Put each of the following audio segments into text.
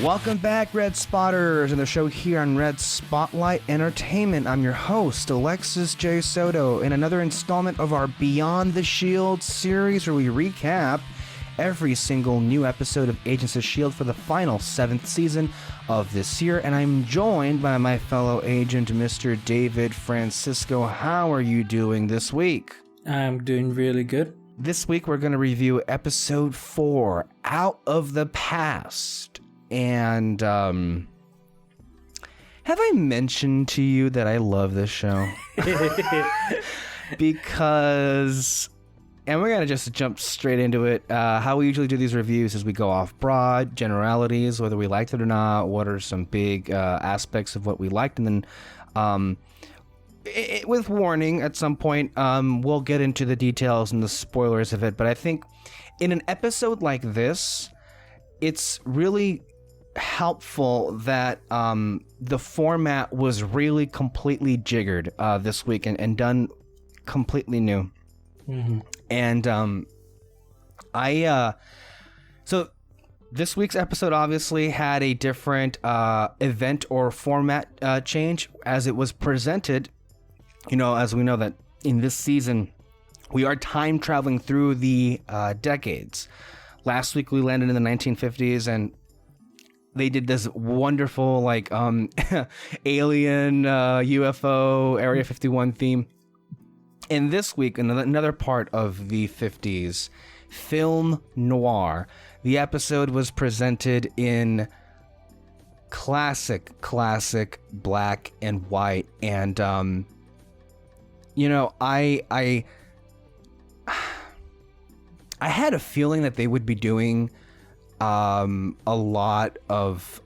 Welcome back, Red Spotters, and the show here on Red Spotlight Entertainment. I'm your host, Alexis J. Soto, in another installment of our Beyond the Shield series where we recap every single new episode of Agents of S.H.I.E.L.D. for the final 7th season of this year, and I'm joined by my fellow agent, Mr. David Francisco. How are you doing this week? I'm doing really good. This week we're going to review episode 4, Out of the Past. And have I mentioned to you that I love this show? Because, and we're going to just jump straight into it. How we usually do these reviews is we go off broad generalities, whether we liked it or not, what are some big aspects of what we liked, and then with warning, at some point, we'll get into the details and the spoilers of it. But I think in an episode like this, it's really helpful that the format was really completely jiggered this week and done completely new. Mm-hmm. And so this week's episode obviously had a different event or format change as it was presented. You know, as we know that in this season, we are time traveling through the decades. Last week we landed in the 1950s, and they did this wonderful like alien UFO Area 51 theme. And this week, another part of the 50s, film noir. The episode was presented in classic black and white, and you know, I had a feeling that they would be doing a lot of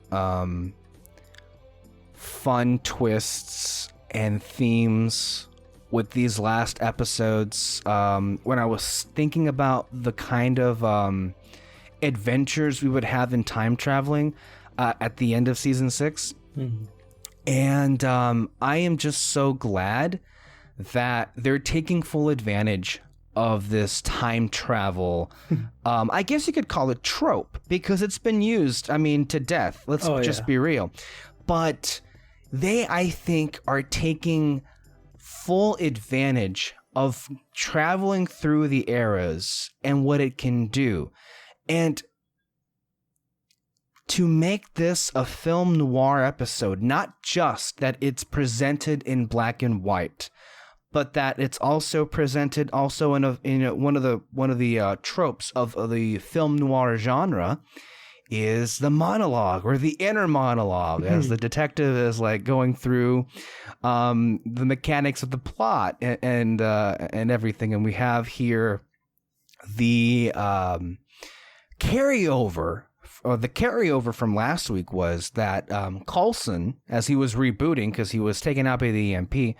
fun twists and themes with these last episodes. When I was thinking about the kind of adventures we would have in time traveling at the end of season 6. Mm-hmm. And I am just so glad that they're taking full advantage of this time travel. I guess you could call it trope, because it's been used, I mean, to death. Let's just be real. But they, I think, are taking full advantage of traveling through the eras and what it can do. And to make this a film noir episode, not just that it's presented in black and white, but that it's also presented also in one of the tropes of the film noir genre is the monologue, or the inner monologue, as the detective is like going through the mechanics of the plot and everything. And we have here the carryover. The carryover from last week was that Coulson, as he was rebooting because he was taken out by the EMP.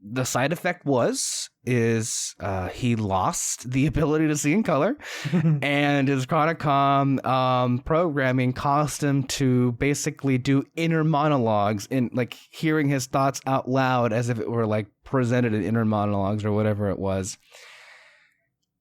The side effect is he lost the ability to see in color, and his Chronocom programming caused him to basically do inner monologues in like hearing his thoughts out loud as if it were like presented in inner monologues or whatever it was.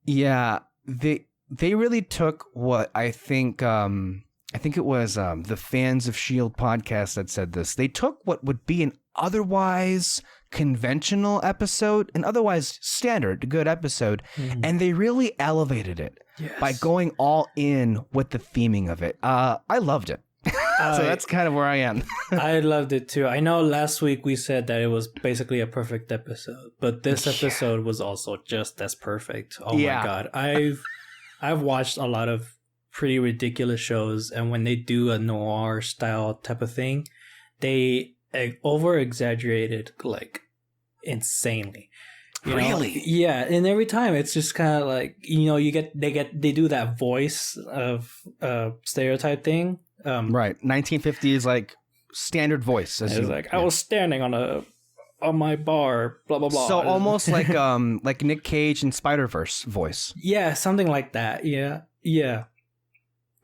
Yeah, they really took what I think it was the Fans of S.H.I.E.L.D. podcast that said this. They took what would be an otherwise conventional episode, an otherwise standard good episode, and they really elevated it by going all in with the theming of it. I loved it. So that's kind of where I am. I loved it too. I know last week we said that it was basically a perfect episode, but this episode was also just as perfect. Oh my God. I've watched a lot of pretty ridiculous shows, and when they do a noir style type of thing, they over exaggerated like insanely. You really know? Yeah, and every time it's just kind of like, you know, they do that voice of stereotype thing, right, 1950s like standard voice, as it's like I was standing on my bar, blah blah blah. So almost like like Nick Cage in Spider-Verse voice. Yeah, something like that. Yeah.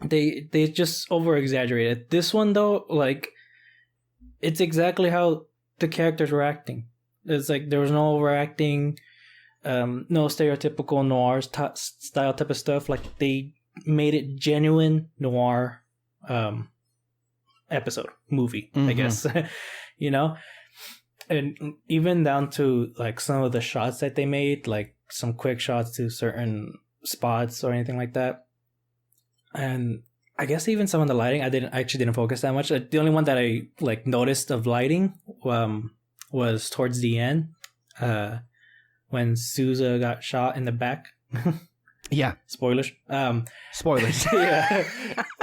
They just over exaggerated. This one though, like, it's exactly how the characters were acting. It's like there was no overacting, no stereotypical noir style type of stuff. Like they made it genuine noir episode movie, I guess. You know, and even down to like some of the shots that they made, like some quick shots to certain spots or anything like that. And I guess even some of the lighting, I didn't focus that much. The only one that I like noticed of lighting was towards the end, when Sousa got shot in the back. Yeah. Spoilers. Spoilers. Yeah.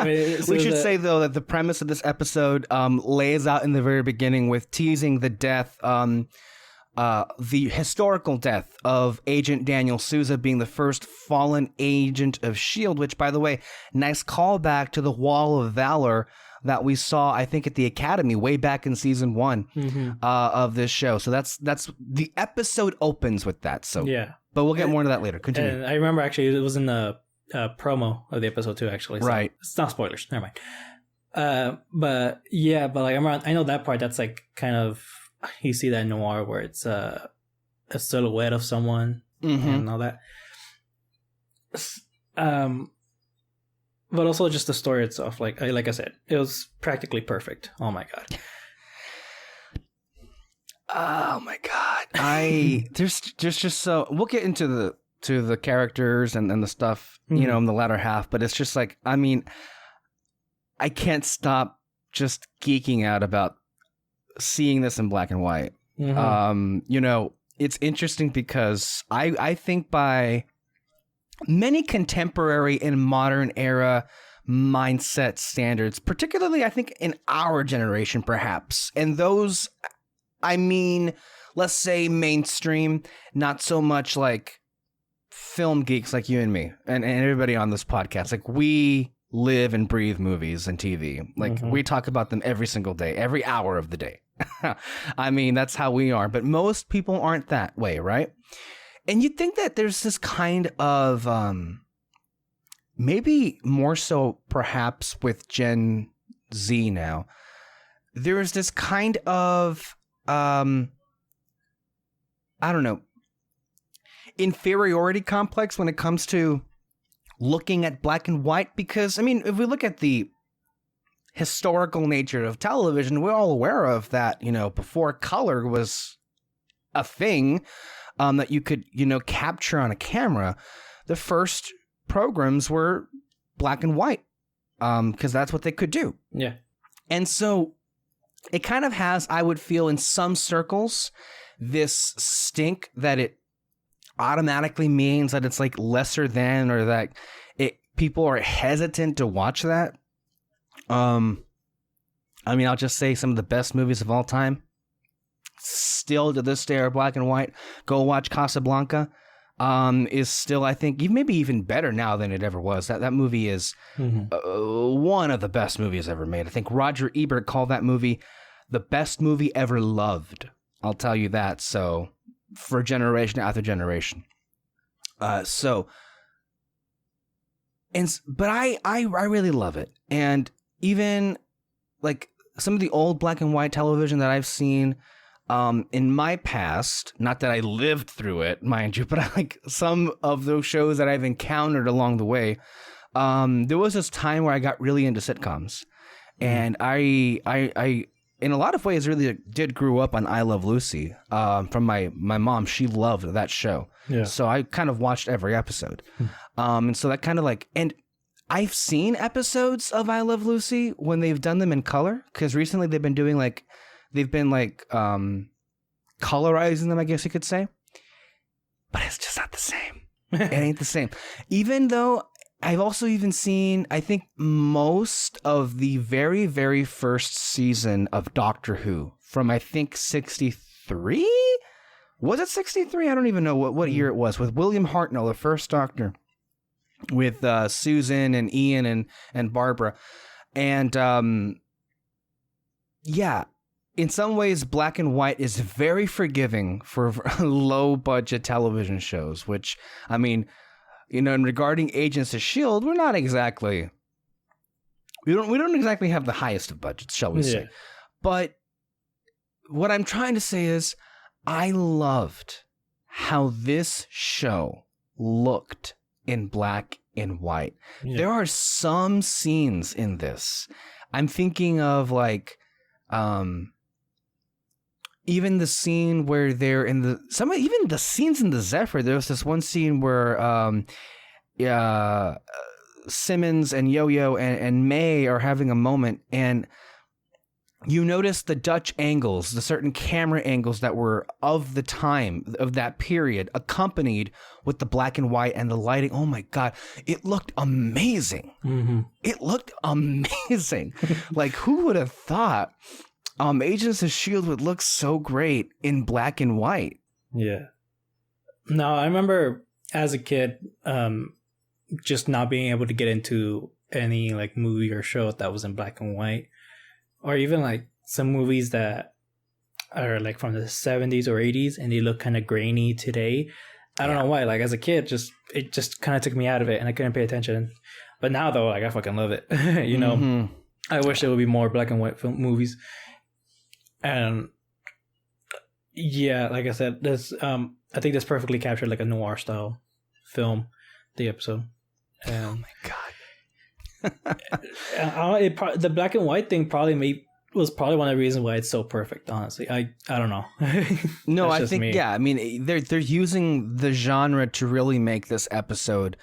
We should say, though, that the premise of this episode lays out in the very beginning with teasing the death, the historical death of Agent Daniel Sousa being the first fallen agent of S.H.I.E.L.D., which, by the way, nice callback to the Wall of Valor that we saw, I think, at the Academy way back in season 1 of this show. So that's the episode opens with that. So yeah. But we'll get more into that later. Continue. And I remember, actually, it was in the promo of the episode too, actually. So right. It's not spoilers. Never mind. But yeah, but like I know that part. That's like kind of, you see that noir where it's a silhouette of someone and all that. But also just the story itself. Like I said, it was practically perfect. Oh my god. Oh my god! There's just so we'll get into the characters and the stuff, you know, in the latter half. But it's just like, I mean, I can't stop just geeking out about seeing this in black and white. You know, it's interesting because I think by many contemporary and modern era mindset standards, particularly I think in our generation, perhaps, and those. I mean, let's say mainstream, not so much like film geeks like you and me and everybody on this podcast. Like, we live and breathe movies and TV. Like, we talk about them every single day, every hour of the day. I mean, that's how we are. But most people aren't that way, right? And you'd think that there's this kind of, maybe more so perhaps with Gen Z now, there's this kind of, I don't know, inferiority complex when it comes to looking at black and white, because, I mean, if we look at the historical nature of television, we're all aware of that, you know, before color was a thing that you could, you know, capture on a camera, the first programs were black and white because that's what they could do. Yeah. And so it kind of has, I would feel in some circles, this stink that it automatically means that it's like lesser than, or that people are hesitant to watch that. I mean, I'll just say some of the best movies of all time still to this day are black and white. Go watch Casablanca. Is still, I think, maybe even better now than it ever was. That movie is one of the best movies ever made. I think Roger Ebert called that movie the best movie ever loved. I'll tell you that. So, for generation after generation. But I really love it. And even like some of the old black and white television that I've seen, in my past, not that I lived through it, mind you, but I like some of those shows that I've encountered along the way. There was this time where I got really into sitcoms, and I in a lot of ways really did grow up on I Love Lucy, from my mom. She loved that show. Yeah. So I kind of watched every episode. And so that kind of like, and I've seen episodes of I Love Lucy when they've done them in color, because recently they've been colorizing them, I guess you could say. But it's just not the same. It ain't the same. Even though I've also even seen, I think, most of the very, very first season of Doctor Who from, I think, 63? Was it 63? I don't even know what year it was. With William Hartnell, the first Doctor, with Susan and Ian and Barbara. And, yeah. In some ways, black and white is very forgiving for low-budget television shows, which, I mean, you know, in regarding Agents of S.H.I.E.L.D., we're not exactly... We don't exactly have the highest of budgets, shall we say. But what I'm trying to say is, I loved how this show looked in black and white. There are some scenes in this. I'm thinking of like even the scene where they're in even the scenes in the Zephyr. There was this one scene where Simmons and Yo-Yo and May are having a moment, and you notice the Dutch angles, the certain camera angles that were of the time of that period, accompanied with the black and white and the lighting. Oh my God, it looked amazing. Mm-hmm. It looked amazing. Like, who would have thought Agents of S.H.I.E.L.D. would look so great in black and white? Yeah. No, I remember as a kid, just not being able to get into any like movie or show that was in black and white. Or even like some movies that are like from the 70s or 80s and they look kind of grainy today. I don't know why. Like as a kid, it just kind of took me out of it and I couldn't pay attention. But now though, like I fucking love it. You know, mm-hmm. I wish there would be more black and white film movies. And yeah, like I said, this I think this perfectly captured like a noir style film, the episode. Oh my God. The black and white thing was probably one of the reasons why it's so perfect. Honestly, I don't know. No, I think I mean they're using the genre to really make this episode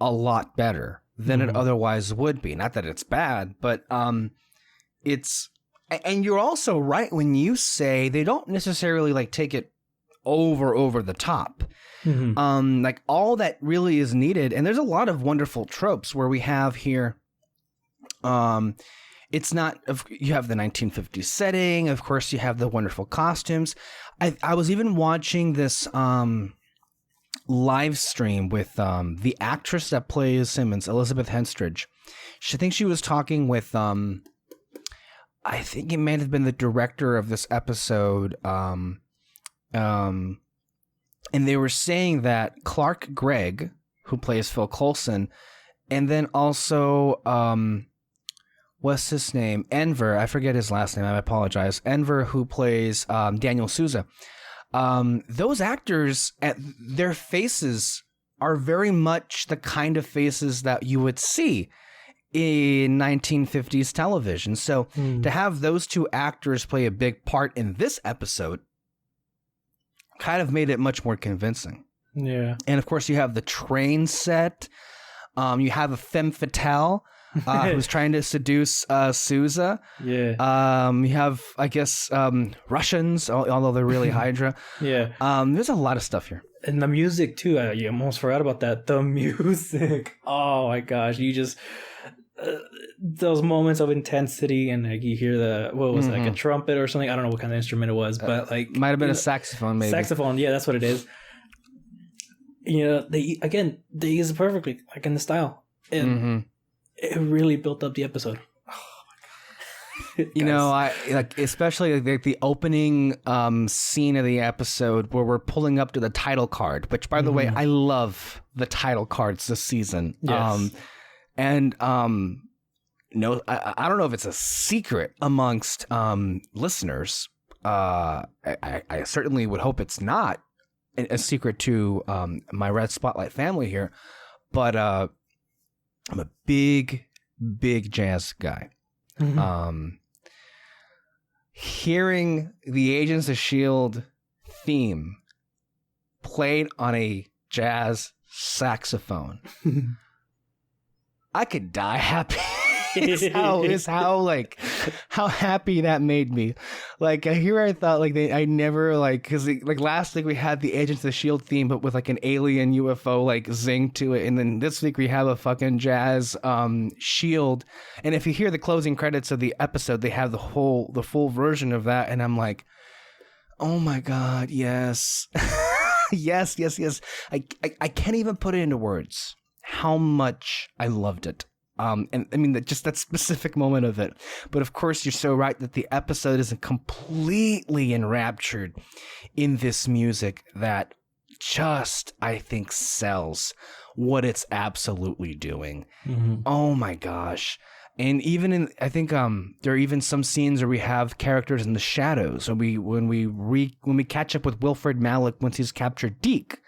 a lot better than it otherwise would be. Not that it's bad, but it's, and you're also right when you say they don't necessarily like take it over the top. Mm-hmm. Like all that really is needed, and there's a lot of wonderful tropes where we have here. It's not, you have the 1950s setting, of course you have the wonderful costumes. I was even watching this live stream with the actress that plays Simmons, Elizabeth Henstridge. I think she was talking with I think it may have been the director of this episode. And they were saying that Clark Gregg, who plays Phil Coulson, and then also, what's his name? N.O.I.R. I forget his last name. I apologize. N.O.I.R. who plays Daniel Souza. Those actors, their faces are very much the kind of faces that you would see in 1950s television. So to have those two actors play a big part in this episode kind of made it much more convincing. Yeah. And of course you have the train set. You have a femme fatale who's trying to seduce Souza. Yeah. You have, I guess, Russians, although they're really Hydra. Yeah. There's a lot of stuff here. And the music too. You almost forgot about that. The music. Oh my gosh. You just those moments of intensity, and like you hear like a trumpet or something. I don't know what kind of instrument it was, but like might have been a saxophone, maybe. Saxophone, yeah, that's what it is. You know, they use it perfectly, like in the style, and it really built up the episode. Oh my God. You know, I like especially like the opening scene of the episode where we're pulling up to the title card. Which, by the way, I love the title cards this season. Yes. And no, I don't know if it's a secret amongst listeners. I certainly would hope it's not a secret to my Red Spotlight family here, but I'm a big jazz guy. Hearing the Agents of S.H.I.E.L.D. theme played on a jazz saxophone, I could die happy. is how happy that made me. Like here, I thought like I never like, because like last week we had the Agents of S.H.I.E.L.D. theme, but with like an alien UFO like zing to it, and then this week we have a fucking jazz Shield. And if you hear the closing credits of the episode, they have the full version of that, and I'm like, oh my God, yes, yes. I can't even put it into words how much I loved it. And I mean, just that specific moment of it. But of course, you're so right that the episode isn't completely enraptured in this music that just, I think, sells what it's absolutely doing. Oh my gosh. And even I think there are even some scenes where we have characters in the shadows. When we catch up with Wilfred Malik once he's captured Deke,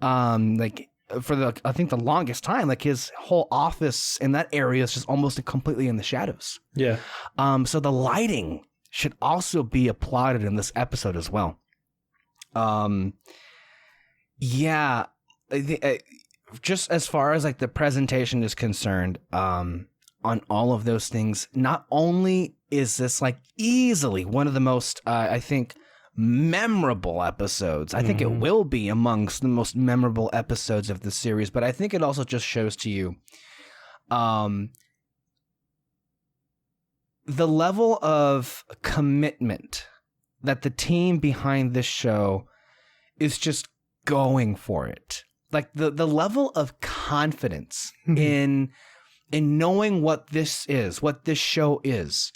like I think the longest time, like his whole office in that area is just almost completely in the shadows. Yeah. So the lighting should also be applauded in this episode as well. Yeah, just as far as like the presentation is concerned, on all of those things, not only is this like easily one of the most, I think, memorable episodes. I think it will be amongst the most memorable episodes of the series, but I think it also just shows to you the level of commitment that the team behind this show is just going for it. Like the level of confidence in knowing what this show is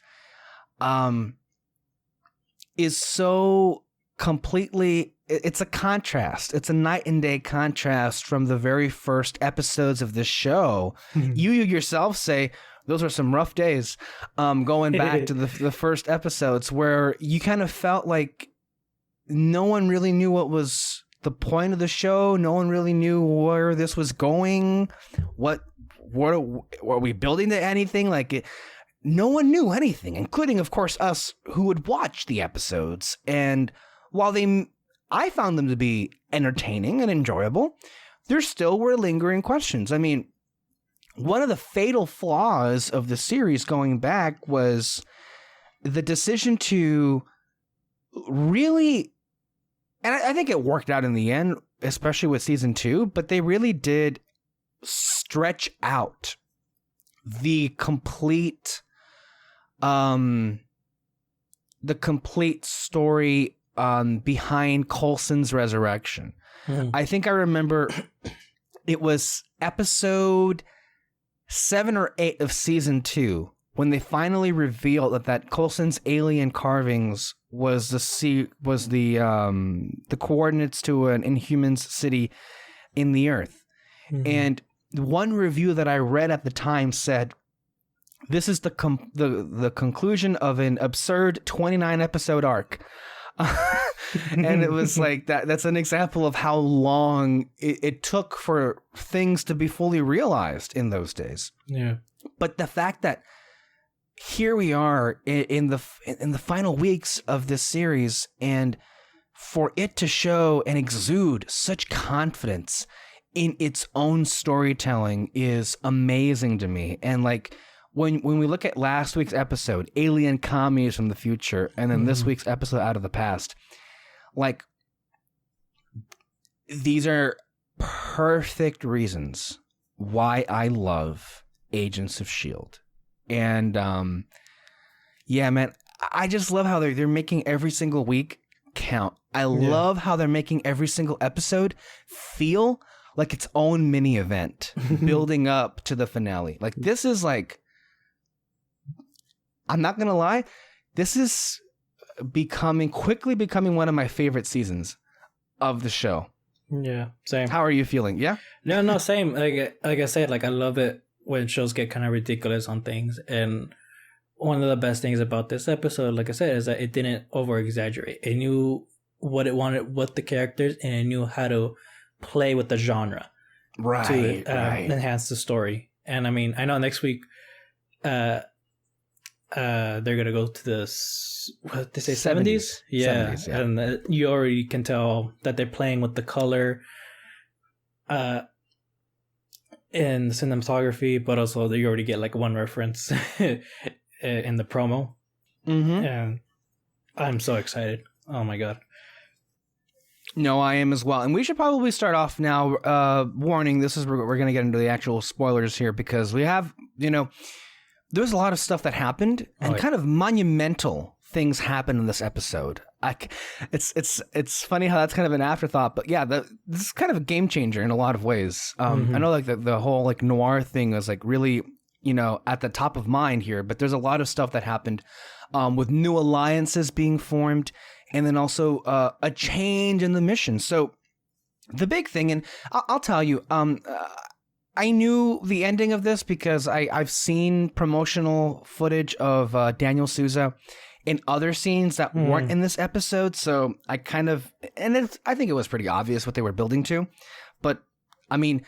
so completely, it's a contrast. It's a night and day contrast from the very first episodes of this show. You yourself say those are some rough days, going back to the first episodes where you kind of felt like no one really knew what was the point of the show. No one really knew where this was going. What were we building to anything? No one knew anything, including, of course, us who would watch the episodes. And while I found them to be entertaining and enjoyable, there still were lingering questions. I mean, one of the fatal flaws of the series going back was the decision to really, and I think it worked out in the end, especially with season 2, but they really did stretch out the complete story behind Coulson's resurrection. I think I remember it was episode 7 or 8 of season 2 when they finally revealed that Coulson's alien carvings was the coordinates to an Inhumans city in the Earth. And one review that I read at the time said, this is the conclusion of an absurd 29 episode arc. And it was like that's an example of how long it took for things to be fully realized in those days. Yeah. But the fact that here we are in the final weeks of this series, and for it to show and exude such confidence in its own storytelling is amazing to me. And like when we look at last week's episode, Alien Commies from the Future, and then this week's episode, Out of the Past, like these are perfect reasons why I love Agents of S.H.I.E.L.D. And yeah, man, I just love how they're making every single week count. I love how they're making every single episode feel like its own mini event building up to the finale. Like this is like, I'm not going to lie, this is quickly becoming one of my favorite seasons of the show. Yeah, same. How are you feeling? Yeah? No, same. Like I said, like I love it when shows get kind of ridiculous on things. And one of the best things about this episode, like I said, is that it didn't over-exaggerate. It knew what it wanted, what the characters, and it knew how to play with the genre to enhance the story. And I mean, I know next week they're gonna go to the what they say 70s? Yeah. 70s, yeah. And you already can tell that they're playing with the color in the cinematography, but also you already get like one reference in the promo. And I'm so excited. Oh my god. No, I am as well. And we should probably start off now. Warning, this is we're going to get into the actual spoilers here, because we have, there's a lot of stuff that happened, and kind of monumental things happened in this episode. It's funny how that's kind of an afterthought, but yeah, this is kind of a game changer in a lot of ways. I know like the whole like noir thing was like really, at the top of mind here, but there's a lot of stuff that happened with new alliances being formed, and then also a change in the mission. So the big thing, and I'll tell you, I knew the ending of this because I've seen promotional footage of Daniel Souza in other scenes that weren't in this episode. So I kind of, I think it was pretty obvious what they were building to, but I mean,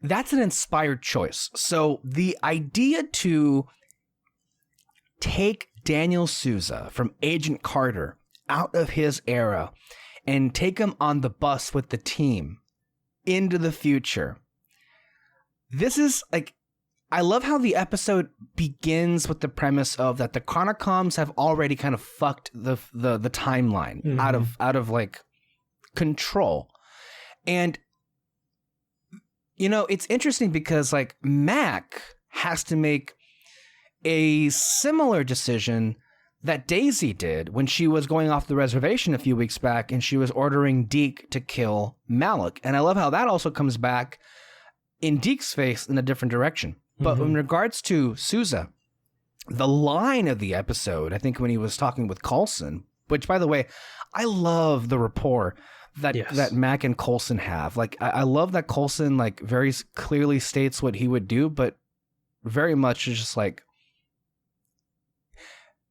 that's an inspired choice. So the idea to take Daniel Souza from Agent Carter out of his era and take him on the bus with the team into the future. This is like, I love how the episode begins with the premise of that the Chronicoms have already kind of fucked the timeline out of like control. And you know, it's interesting because like Mac has to make a similar decision that Daisy did when she was going off the reservation a few weeks back and she was ordering Deke to kill Malik. And I love how that also comes back in Deke's face in a different direction. But in regards to Souza, the line of the episode, I think when he was talking with Coulson, which by the way, I love the rapport that Mac and Coulson have. Like, I love that Coulson like very clearly states what he would do, but very much is just like,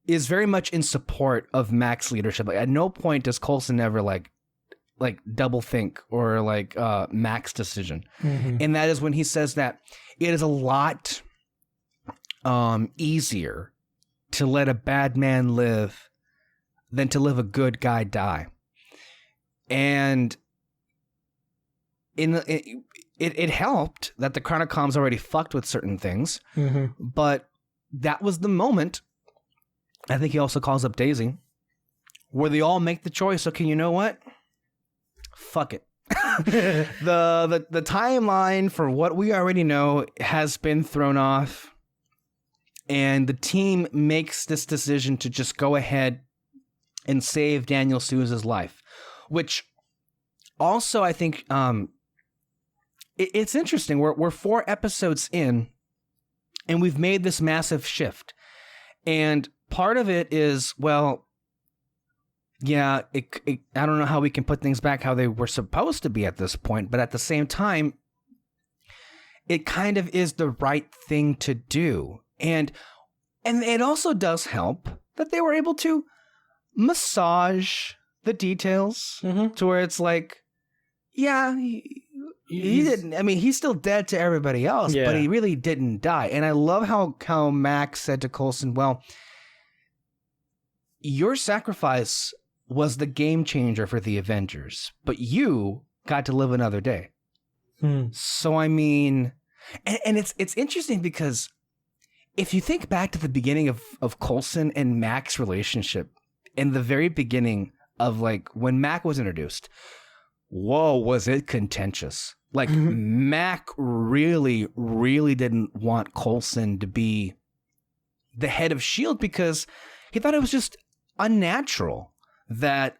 is very much in support of Mac's leadership. Like, at no point does Coulson ever like double think or like Mac's decision. And that is when he says that it is a lot easier to let a bad man live than to live a good guy die. And it helped that the Chronicoms already fucked with certain things, but that was the moment. I think he also calls up Daisy, where they all make the choice. Okay, you know what? Fuck it. the timeline for what we already know has been thrown off, and the team makes this decision to just go ahead and save Daniel Souza's life, which also I think it's interesting. We're 4 episodes in, and we've made this massive shift, and part of it is, well, yeah, I don't know how we can put things back how they were supposed to be at this point, but at the same time, it kind of is the right thing to do. And it also does help that they were able to massage the details to where it's like, yeah, he didn't. I mean, he's still dead to everybody else, but he really didn't die. And I love how Max said to Coulson, well, your sacrifice was the game changer for the Avengers, but you got to live another day. So, I mean, and it's interesting because if you think back to the beginning of Coulson and Mac's relationship, in the very beginning of like when Mac was introduced, whoa, was it contentious. Like Mac really, really didn't want Coulson to be the head of S.H.I.E.L.D. because he thought it was just unnatural that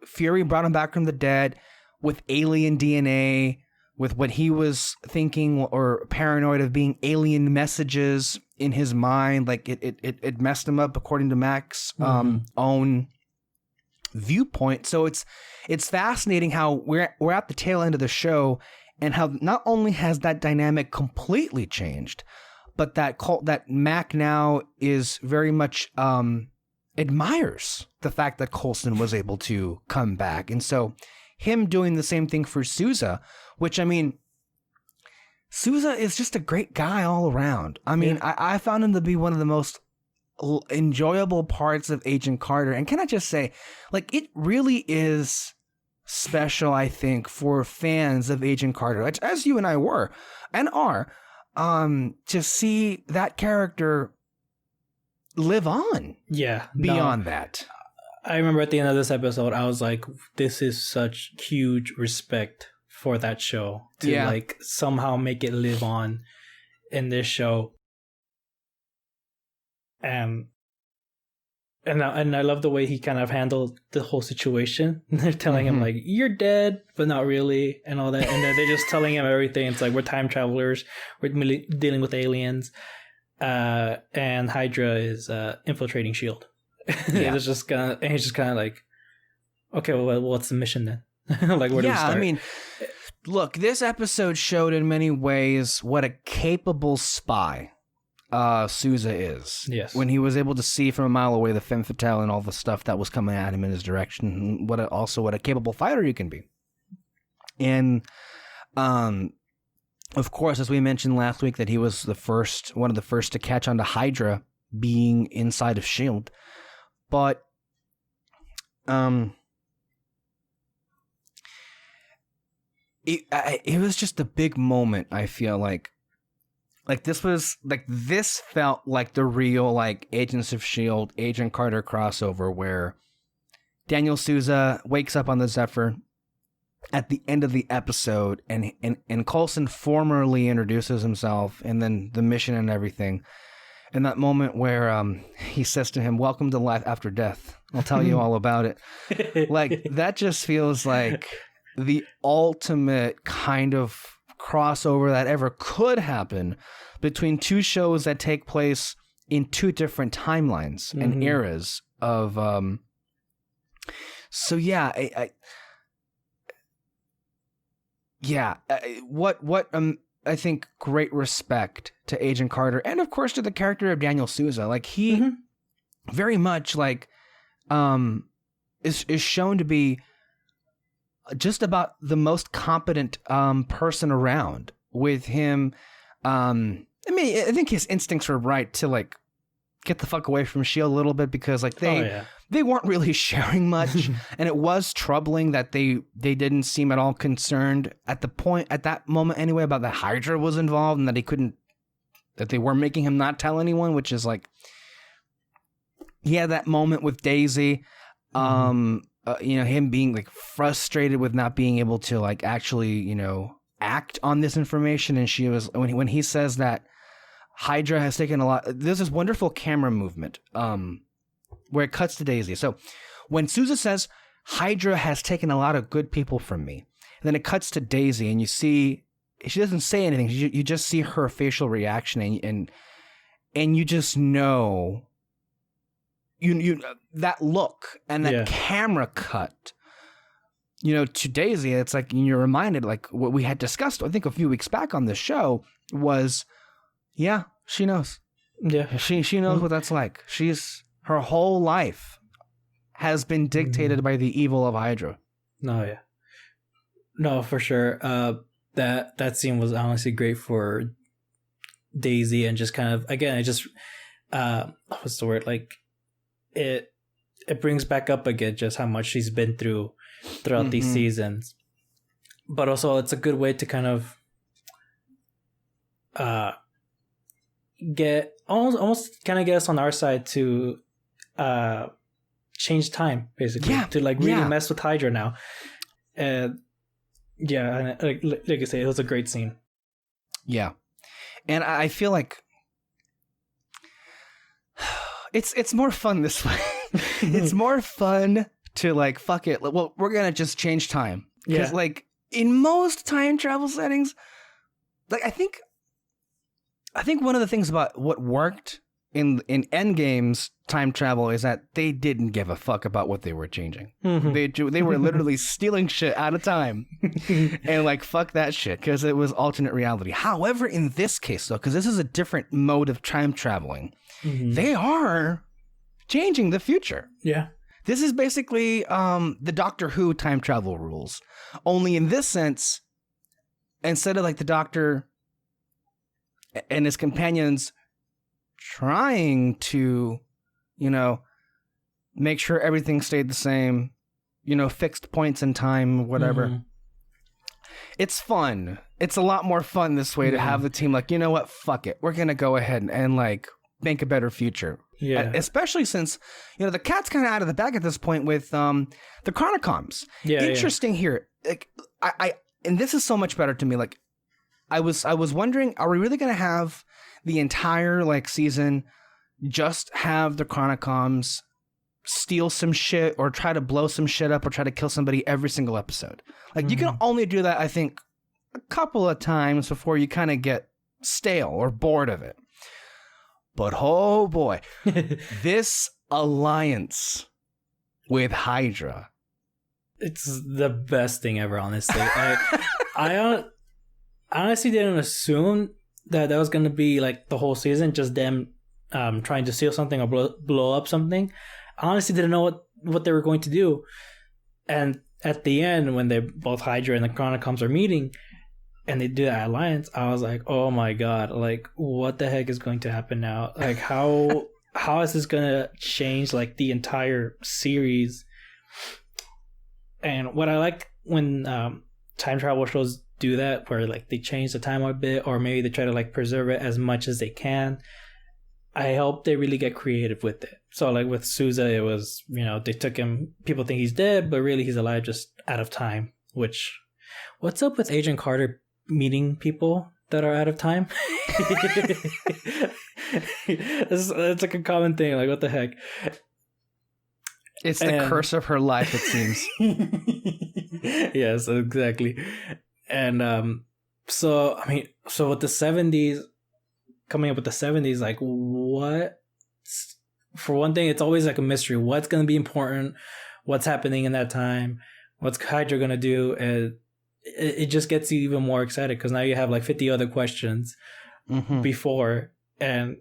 Fury brought him back from the dead with alien DNA, with what he was thinking or paranoid of being alien messages in his mind. Like it messed him up according to Mac's own viewpoint. So it's fascinating how we're at the tail end of the show and how not only has that dynamic completely changed, but that Mac now is very much admires the fact that Coulson was able to come back. And so him doing the same thing for Souza, which, I mean, Souza is just a great guy all around. I mean, I found him to be one of the most enjoyable parts of Agent Carter. And can I just say, like, it really is special, I think, for fans of Agent Carter, as you and I were and are, to see that character live on. Beyond that. I remember at the end of this episode, I was like, this is such huge respect for that show to like somehow make it live on in this show. And I love the way he kind of handled the whole situation. They're telling him like, you're dead, but not really, and all that. And then they're just telling him everything. It's like, we're time travelers. We're dealing with aliens. And Hydra is infiltrating S.H.I.E.L.D. He's just kind of like, okay, well, what's the mission then? Like, where do we start? I mean, look, this episode showed in many ways what a capable spy Souza is. Yes. When he was able to see from a mile away the femme fatale and all the stuff that was coming at him in his direction, what a capable fighter you can be. And Of course, as we mentioned last week, that he was one of the first to catch on to Hydra being inside of S.H.I.E.L.D. But it was just a big moment, I feel like this felt like the real like Agents of S.H.I.E.L.D., Agent Carter crossover, where Daniel Souza wakes up on the Zephyr at the end of the episode, and Coulson formally introduces himself, and then the mission and everything. And that moment where he says to him, "Welcome to life after death. I'll tell you all about it." Like, that just feels like the ultimate kind of crossover that ever could happen between two shows that take place in two different timelines and eras of so yeah, I think great respect to Agent Carter, and of course to the character of Daniel Souza. Like, he very much like is shown to be just about the most competent person around. With him, I think his instincts were right to like get the fuck away from S.H.I.E.L.D. a little bit, because like they weren't really sharing much, and it was troubling that they didn't seem at all concerned at that moment anyway about that Hydra was involved, and that they were making him not tell anyone, which is like, he had that moment with Daisy, him being like frustrated with not being able to like actually, act on this information. And she was, when he says that Hydra has taken a lot, there's this wonderful camera movement where it cuts to Daisy. So when Souza says Hydra has taken a lot of good people from me, and then it cuts to Daisy, and you see she doesn't say anything. You just see her facial reaction, and you just know you that look and that camera cut. To Daisy, it's like you're reminded, like what we had discussed, I think a few weeks back on the show, was, yeah, she knows. Yeah, she knows what that's like. Her whole life has been dictated by the evil of Hydra. No, for sure. That scene was honestly great for Daisy, and just kind of, again, it just what's the word? Like, it brings back up again just how much she's been through throughout these seasons. But also, it's a good way to kind of get almost kind of get us on our side to change time, basically, to like really mess with Hydra now. And like I say, it was a great scene. Yeah, and I feel like it's more fun this way. It's more fun to like, fuck it. Well, we're gonna just change time, because like in most time travel settings, like I think one of the things about what worked in Endgame's time travel is that they didn't give a fuck about what they were changing. They were literally stealing shit out of time, and like, fuck that shit, because it was alternate reality. However, in this case though, because this is a different mode of time traveling, they are changing the future. Yeah. This is basically the Doctor Who time travel rules. Only in this sense, instead of like the Doctor and his companions trying to, make sure everything stayed the same, fixed points in time, whatever. It's fun. It's a lot more fun this way to have the team like, you know what, fuck it. We're going to go ahead and like make a better future. Yeah. Especially since, the cat's kind of out of the bag at this point with the Chronicoms. Yeah. Interesting here. Like, I and this is so much better to me. Like, I was wondering, are we really going to have the entire like season just have the Chronicoms steal some shit or try to blow some shit up or try to kill somebody every single episode? Like, you can only do that, I think, a couple of times before you kind of get stale or bored of it. But oh boy, this alliance with Hydra, it's the best thing ever, honestly. I honestly didn't assume that was going to be like the whole season, just them trying to steal something or blow up something. I honestly didn't know what they were going to do. And at the end, when they both Hydra and the Chronicoms are meeting, and they do that alliance, I was like, oh my god, like what the heck is going to happen now? Like how is this gonna change like the entire series? And what I like when time travel shows do that, where like they change the time a bit, or maybe they try to like preserve it as much as they can. I hope they really get creative with it. So like with Sousa, it was, you know, they took him, people think he's dead, but really he's alive, just out of time. Which, what's up with Agent Carter meeting people that are out of time? It's like a common thing. Like, what the heck? It's the curse of her life, it seems. Yes, exactly. And so with the 70s, coming up with the 70s, like what? For one thing, it's always like a mystery. What's going to be important? What's happening in that time? What's Hydra going to do? And it just gets you even more excited because now you have like 50 other questions before, and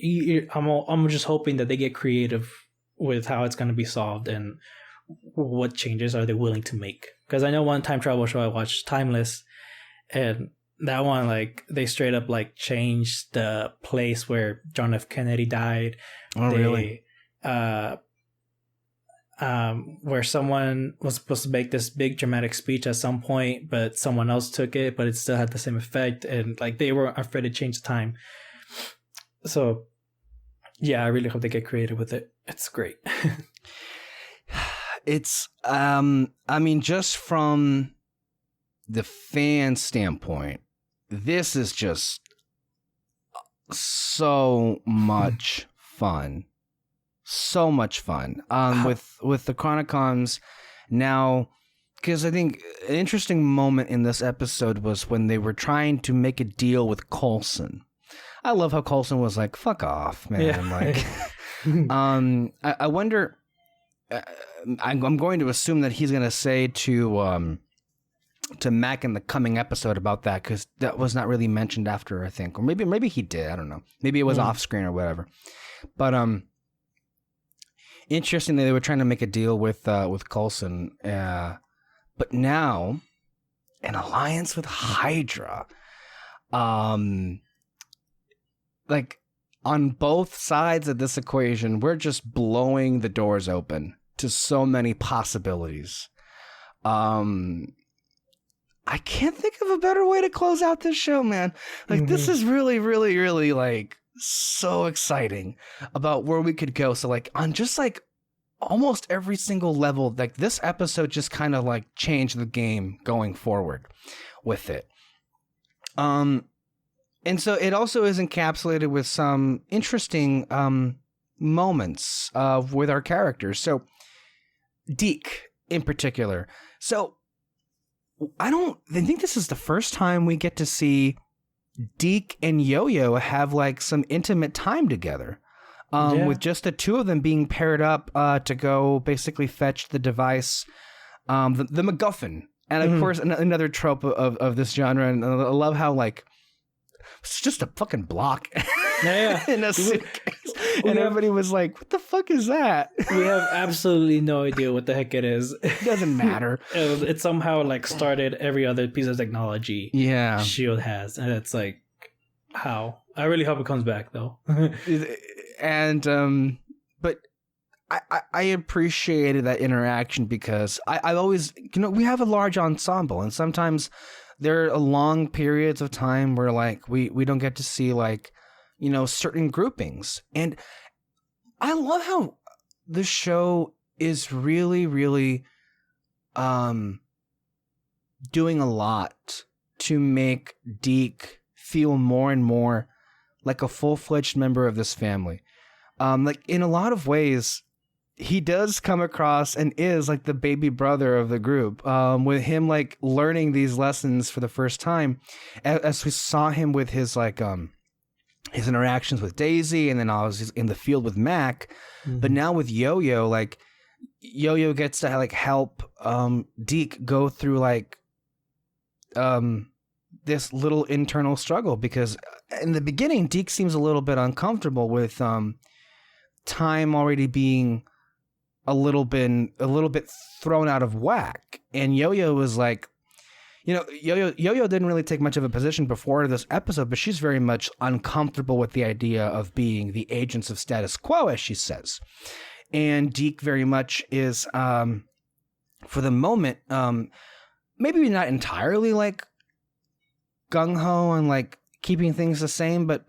I'm just hoping that they get creative with how it's going to be solved and what changes are they willing to make. Because I know one time travel show I watched, Timeless, and that one, like, they straight up like changed the place where John F. Kennedy died. Really? Where someone was supposed to make this big dramatic speech at some point, but someone else took it, but it still had the same effect, and like they were afraid to change the time. So yeah, I really hope they get creative with it. It's great. It's I mean, just from the fan standpoint, this is just so much fun. So much fun. With the Chronicons now, because I think an interesting moment in this episode was when they were trying to make a deal with Coulson. I love how Coulson was like, "Fuck off, man!" Yeah. Like, I wonder. I'm going to assume that he's going to say to Mac in the coming episode about that, because that was not really mentioned after, I think, or maybe he did. I don't know. Maybe it was off screen or whatever. But interesting that they were trying to make a deal with Coulson, but now an alliance with Hydra, like on both sides of this equation, we're just blowing the doors open to so many possibilities. I can't think of a better way to close out this show, man. Like, this is really, really, really, like, so exciting about where we could go. So, like, on just, like, almost every single level, like, this episode just kind of, like, changed the game going forward with it. And so it also is encapsulated with some interesting moments with our characters. So, Deke, in particular. So, I think this is the first time we get to see Deke and Yo-Yo have like some intimate time together, with just the two of them being paired up to go basically fetch the device, the MacGuffin. And of course, another trope of this genre. And I love how like it's just a fucking block in a suitcase. And everybody was like, what the fuck is that? We have absolutely no idea what the heck it is. It doesn't matter. It somehow like started every other piece of technology S.H.I.E.L.D. has. And it's like, how? I really hope it comes back though. And but I appreciated that interaction because I always, we have a large ensemble, and sometimes there are long periods of time where like we don't get to see like, certain groupings. And I love how the show is really, really doing a lot to make Deke feel more and more like a full-fledged member of this family. Like in a lot of ways, he does come across and is like the baby brother of the group, with him like learning these lessons for the first time, as we saw him with his like his interactions with Daisy, and then I was in the field with Mac. But now with Yo-Yo, like Yo-Yo gets to like help Deke go through like this little internal struggle, because in the beginning Deke seems a little bit uncomfortable with time already being a little bit thrown out of whack, and Yo-Yo was like, Yo-Yo didn't really take much of a position before this episode, but she's very much uncomfortable with the idea of being the agents of status quo, as she says. And Deke very much is, for the moment, maybe not entirely like gung-ho and like keeping things the same, but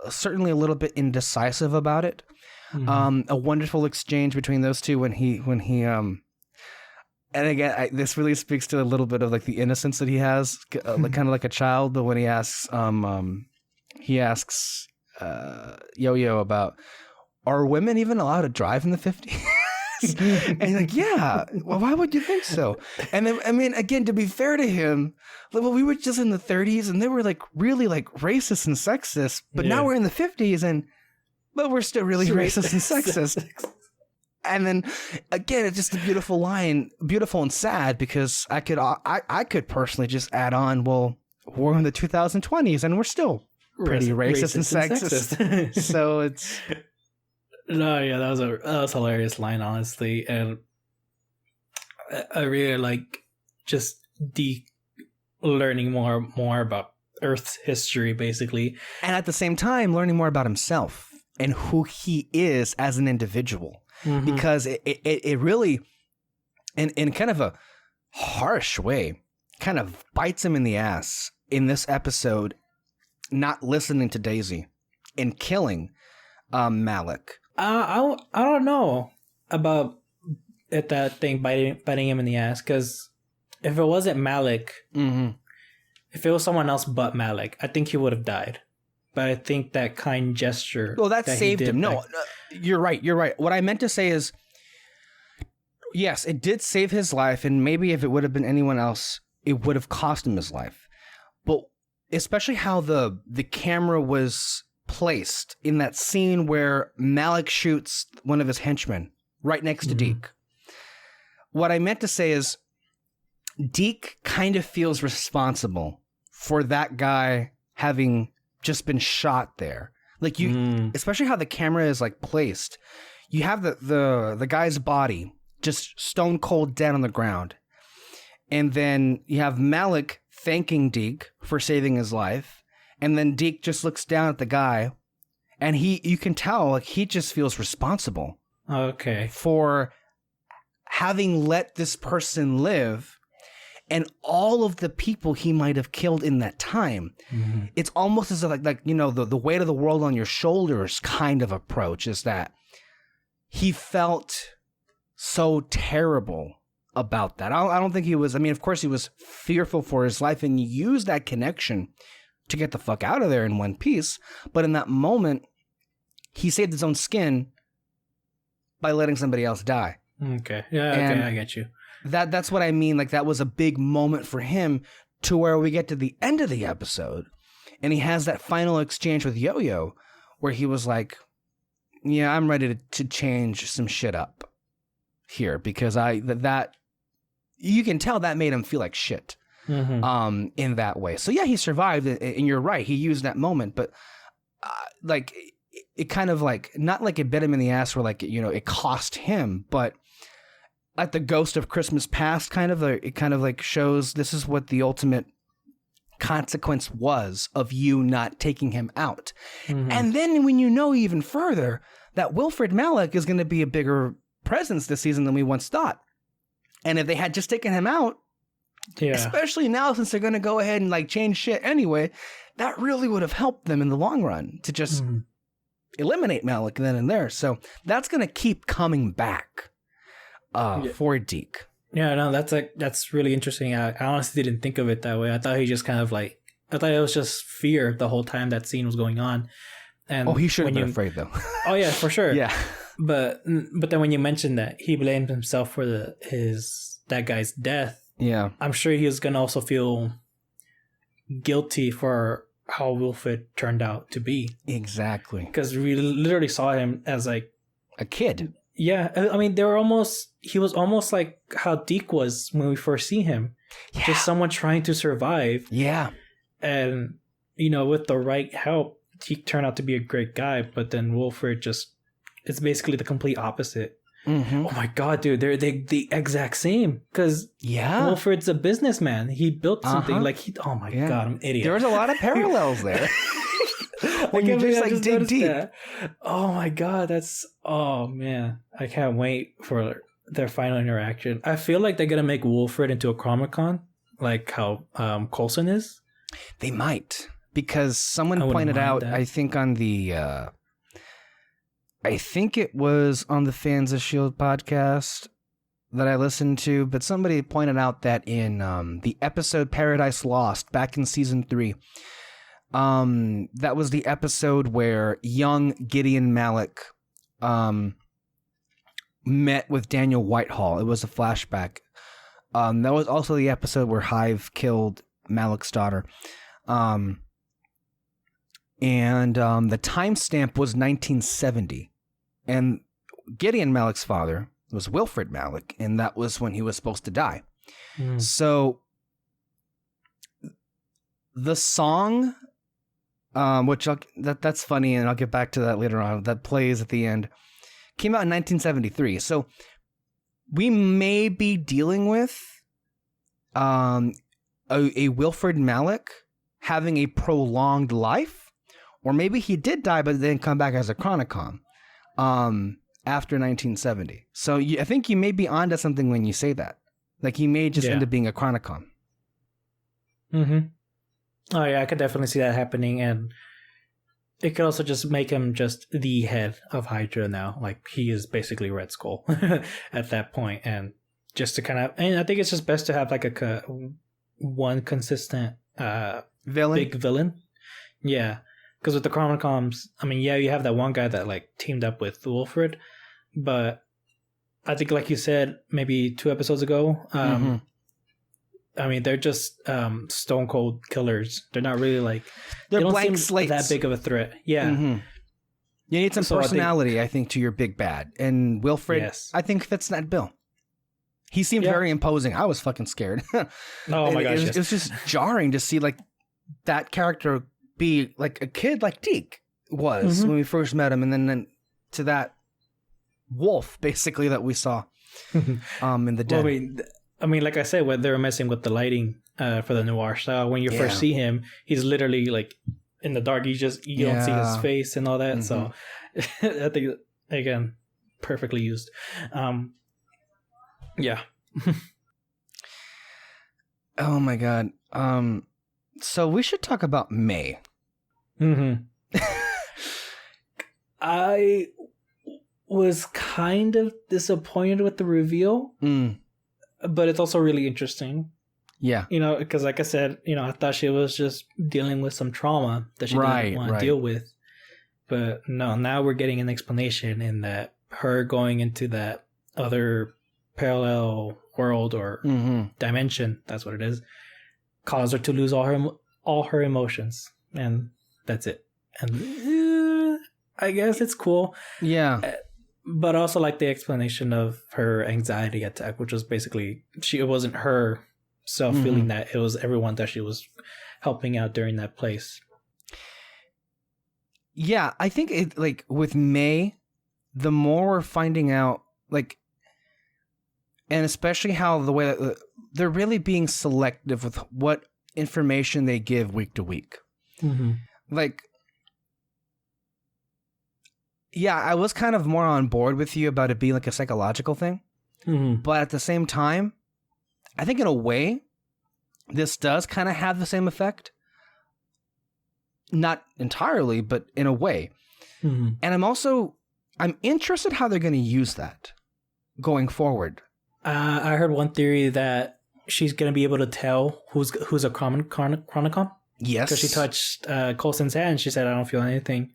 certainly a little bit indecisive about it. A wonderful exchange between those two when he and again, this really speaks to a little bit of like the innocence that he has, like, kind of like a child. But when he asks Yo-Yo about, are women even allowed to drive in the 50s? And he's like, yeah. Well, why would you think so? And then, I mean, again, to be fair to him, well, we were just in the 30s and they were like really like racist and sexist. But now we're in the 50s but we're still really racist and sexist. And then again, it's just a beautiful line, beautiful and sad, because I could personally just add on, well, we're in the 2020s and we're still pretty racist and sexist. So it's no, yeah, that was a hilarious line, honestly, and I really like just learning more about Earth's history, basically, and at the same time learning more about himself and who he is as an individual. Because it really, in kind of a harsh way, kind of bites him in the ass in this episode, not listening to Daisy and killing Malik. I don't know about that thing biting him in the ass, because if it wasn't Malik, if it was someone else but Malik, I think he would have died. But I think that kind gesture... Well, that saved him. No, you're right. What I meant to say is, yes, it did save his life, and maybe if it would have been anyone else, it would have cost him his life. But especially how the camera was placed in that scene where Malik shoots one of his henchmen right next to Deke. What I meant to say is, Deke kind of feels responsible for that guy having just been shot there. Like especially how the camera is like placed. You have the guy's body just stone cold dead on the ground. And then you have Malik thanking Deke for saving his life. And then Deke just looks down at the guy, and you can tell like he just feels responsible. Okay. For having let this person live. And all of the people he might have killed in that time, it's almost as if like the weight of the world on your shoulders kind of approach is that he felt so terrible about that. I don't think he was. I mean, of course, he was fearful for his life and used that connection to get the fuck out of there in one piece. But in that moment, he saved his own skin by letting somebody else die. Okay. Yeah. Okay. I get you. That's what I mean. Like, that was a big moment for him, to where we get to the end of the episode and he has that final exchange with Yo-Yo where he was like, yeah, I'm ready to change some shit up here, because that you can tell that made him feel like shit in that way. So yeah, he survived, and you're right, he used that moment, but like it kind of like, not like it bit him in the ass where like, it cost him, but at the Ghost of Christmas Past it kind of like shows this is what the ultimate consequence was of you not taking him out. And then when you know even further that Wilfred Malik is going to be a bigger presence this season than we once thought. And if they had just taken him out, especially now since they're going to go ahead and like change shit anyway, that really would have helped them in the long run to just eliminate Malik then and there. So that's going to keep coming back. For Deke. Yeah, no, that's really interesting. I honestly didn't think of it that way. I thought he just kind of like, I thought it was just fear the whole time that scene was going on. And he should have been afraid though. Oh yeah, for sure. Yeah. But then when you mentioned that he blamed himself for that guy's death, yeah, I'm sure he was gonna also feel guilty for how Wilfred turned out to be. Exactly. Because we literally saw him as like a kid. Yeah, I mean, he was almost like how Deke was when we first see him. Yeah. Just someone trying to survive. Yeah. And, with the right help, he turned out to be a great guy. But then Wilfred it's basically the complete opposite. Oh my god, dude, they're the exact same. Because Wilfred's a businessman. He built something oh my god, I'm an idiot. There's a lot of parallels there. When you just dig deep. That. Oh my god, oh man, I can't wait for their final interaction. I feel like they're gonna make Wilfred into a Chronicon, like how Coulson is. They might, because someone pointed out, I think on the I think it was on the Fans of S.H.I.E.L.D. podcast that I listened to, but somebody pointed out that in the episode Paradise Lost back in season 3, that was the episode where young Gideon Malik met with Daniel Whitehall. It was a flashback. That was also the episode where Hive killed Malik's daughter. And the timestamp was 1970. And Gideon Malik's father was Wilfred Malik, and that was when he was supposed to die. So the song, which that's funny, and I'll get back to that later on, that plays at the end, came out in 1973. So we may be dealing with a Wilfred Malik having a prolonged life, or maybe he did die but then come back as a Chronicon after 1970. So I think you may be onto something when you say that. Like, he may just end up being a Chronicon. Oh yeah, I could definitely see that happening, and it could also just make him just the head of Hydra now. Like, he is basically Red Skull at that point, and just to kind of, and I think it's just best to have like one consistent big villain. Yeah. Because with the Chronicons, I mean, you have that one guy that like teamed up with Wilfred, but I think, like you said, maybe 2 episodes ago, I mean, they're just stone cold killers. They're not really like, they're they don't blank seem slates. That big of a threat. Yeah. You need some personality, I think, to your big bad. And Wilfred, I think, fits that bill. He seemed very imposing. I was fucking scared. Oh my gosh. It was just jarring to see like that character be like a kid like Deke was when we first met him, and then to that wolf basically that we saw in the dead. Well, I mean, like I said, when they were messing with the lighting for the N.O.I.R style, when you first see him, he's literally like in the dark. You don't see his face and all that. So I think, again, perfectly used. Yeah. Oh my god. So we should talk about May. I was kind of disappointed with the reveal, but it's also really interesting. Yeah. Because like I said, I thought she was just dealing with some trauma that she didn't want to deal with. But no, now we're getting an explanation in that her going into that other parallel world or dimension, that's what it is, caused her to lose all her emotions, and that's it. And I guess it's cool. Yeah. But also like the explanation of her anxiety attack, which was basically it wasn't her self feeling that, it was everyone that she was helping out during that place. Yeah, I think it, like with May, the more we're finding out, like, and especially how the way that they're really being selective with what information they give week to week. Like, yeah, I was kind of more on board with you about it being like a psychological thing. But at the same time, I think in a way, this does kind of have the same effect. Not entirely, but in a way. And I'm interested how they're going to use that going forward. I heard one theory that she's going to be able to tell who's a Chronicon. Yes. Because she touched Coulson's hand and she said, I don't feel anything.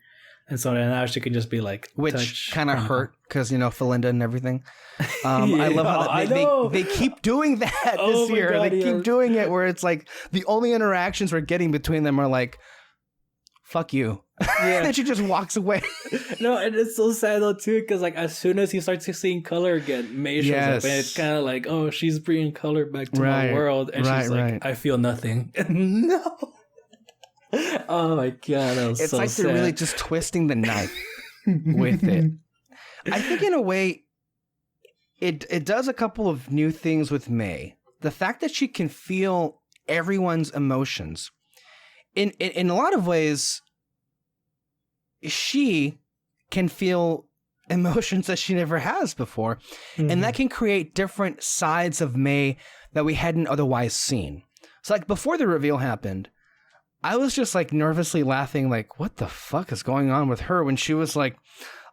And so now she can just be like, which kind of hurt because, Felinda and everything. I love how they keep doing that this year. God, they keep doing it where it's like the only interactions we're getting between them are like, fuck you. Yeah. And she just walks away. No, and it's so sad though too, because like as soon as he starts seeing color again, May shows up, and it's kind of like, oh, she's bringing color back to my world, and she's like, I feel nothing. No. Oh my god, that was it's so like sad. They're really just twisting the knife with it. I think in a way, it does a couple of new things with Mei. The fact that she can feel everyone's emotions. In a lot of ways, she can feel emotions that she never has before. Mm-hmm. And that can create different sides of Mei that we hadn't otherwise seen. So like before the reveal happened, I was just like nervously laughing, like, what the fuck is going on with her, when she was like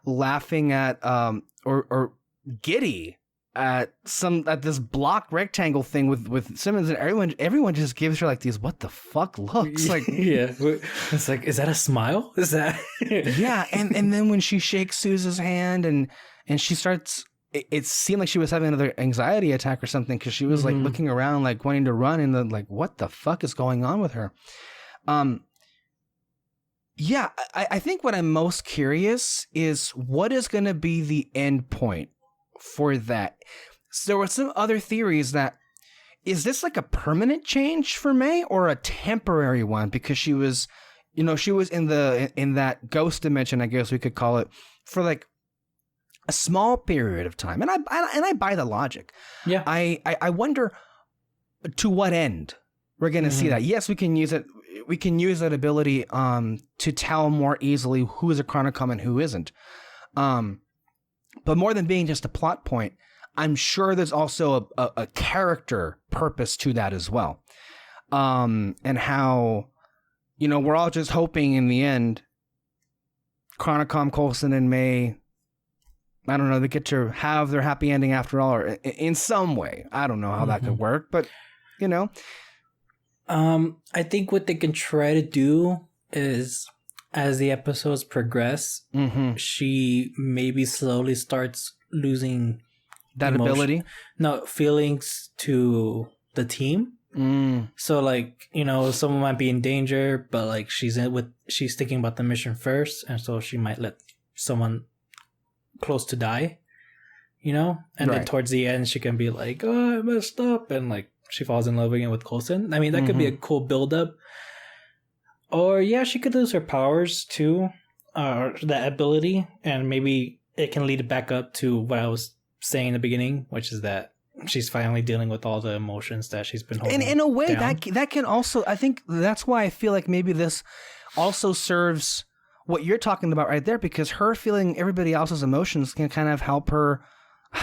laughing at or giddy at this block rectangle thing with Simmons, and everyone just gives her like these what the fuck looks like. Yeah, it's like, is that a smile? Is that yeah? And then when she shakes Suze's hand and she starts, it seemed like she was having another anxiety attack or something, because she was like looking around like wanting to run, and then like what the fuck is going on with her? Yeah, I think what I'm most curious is what is going to be the end point for that. So there were some other theories that, is this like a permanent change for Mei or a temporary one? Because she was, she was in that ghost dimension, I guess we could call it, for like a small period of time. And I buy the logic. Yeah. I wonder to what end we're going to see that. Yes, we can use it. We can use that ability to tell more easily who is a Chronicom and who isn't. But more than being just a plot point, I'm sure there's also a character purpose to that as well. And how, we're all just hoping in the end, Chronicom, Coulson, and Mei, I don't know, they get to have their happy ending after all, or in some way. I don't know how that could work, but, I think what they can try to do is, as the episodes progress, she maybe slowly starts losing that ability. No, feelings to the team. So like, someone might be in danger, but like she's thinking about the mission first, and so she might let someone close to die, and then towards the end she can be like, oh, I messed up, and like she falls in love again with Coulson. I mean, that could be a cool build-up. Or yeah, she could lose her powers too, that ability, and maybe it can lead back up to what I was saying in the beginning, which is that she's finally dealing with all the emotions that she's been holding. And in a way, down. that can also, I think that's why I feel like maybe this also serves what you're talking about right there, because her feeling everybody else's emotions can kind of help her,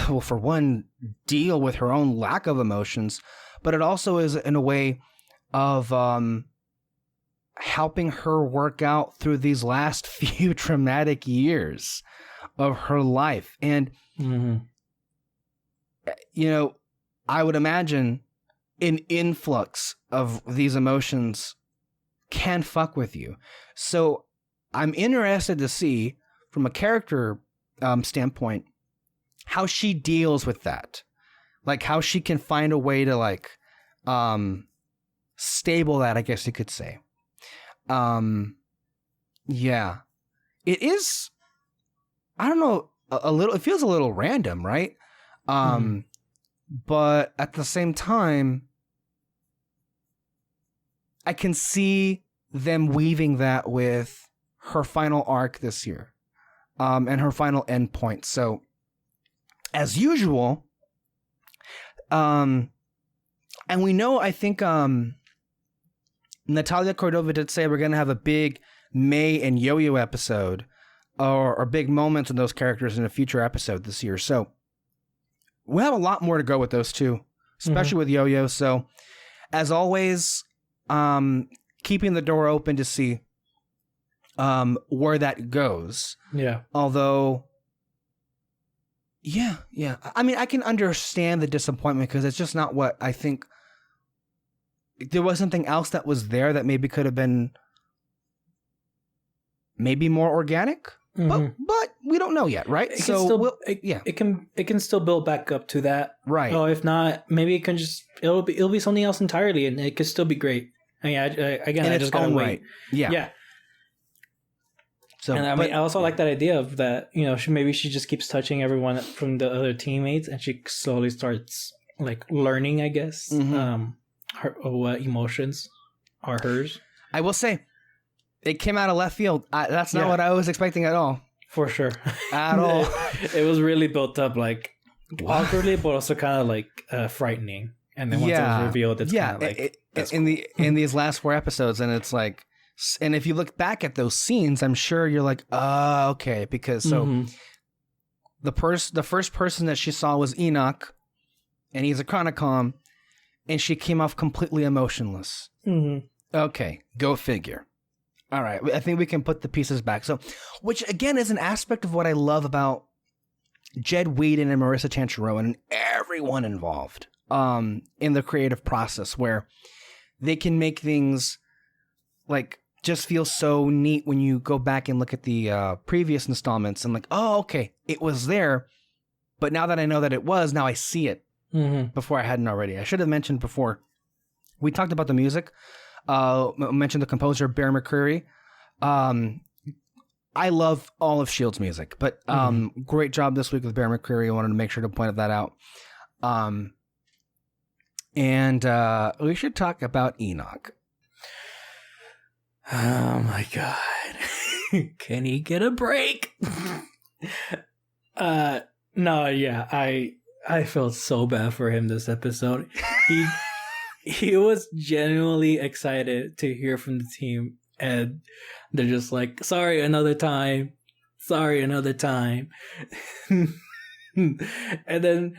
well, for one, deal with her own lack of emotions, but it also is in a way of helping her work out through these last few traumatic years of her life. And, I would imagine an influx of these emotions can fuck with you. So I'm interested to see, from a character standpoint, how she deals with that. Like how she can find a way to like stable that, I guess you could say. Yeah, it is, I don't know, a little, it feels a little random, right? But at the same time, I can see them weaving that with her final arc this year, and her final endpoint. So as usual, and we know, I think, Natalia Cordova did say we're going to have a big Mei and Yo-Yo episode, or big moments in those characters in a future episode this year. So we'll have a lot more to go with those two, especially with Yo-Yo. So as always, keeping the door open to see where that goes. Yeah. Although, yeah. I mean, I can understand the disappointment, because it's just not what I think. There was something else that was there that maybe could have been maybe more organic, but we don't know yet, right? It can still build back up to that, right? Oh, if not, maybe it can just it'll be something else entirely, and it could still be great. I mean, I just gotta wait. Right. Yeah. So, and I mean, I also like that idea of that. She just keeps touching everyone from the other teammates, and she slowly starts like learning, I guess. What emotions are hers. I will say, it came out of left field. That's not what I was expecting at all. For sure. At all. It was really built up like awkwardly, but also kind of like frightening. And then once it's revealed, it's kind of like in these last 4 episodes, and it's like, and if you look back at those scenes, I'm sure you're like, okay, because the first person that she saw was Enoch, and he's a Chronicom, and she came off completely emotionless. Okay, go figure. All right, I think we can put the pieces back. So, which again is an aspect of what I love about Jed Whedon and Marissa Tancharoen and everyone involved in the creative process, where they can make things like just feel so neat when you go back and look at the previous installments and like, oh, okay, it was there, but now that I know that it was, now I see it before I hadn't already. I should have mentioned before, we talked about the music. Mentioned the composer Bear McCreary. I love all of S.H.I.E.L.D.'s music, but great job this week with Bear McCreary. I wanted to make sure to point that out. And we should talk about Enoch. Oh my God. Can he get a break? No, yeah, I felt so bad for him this episode. He was genuinely excited to hear from the team, and they're just like, sorry, another time. And then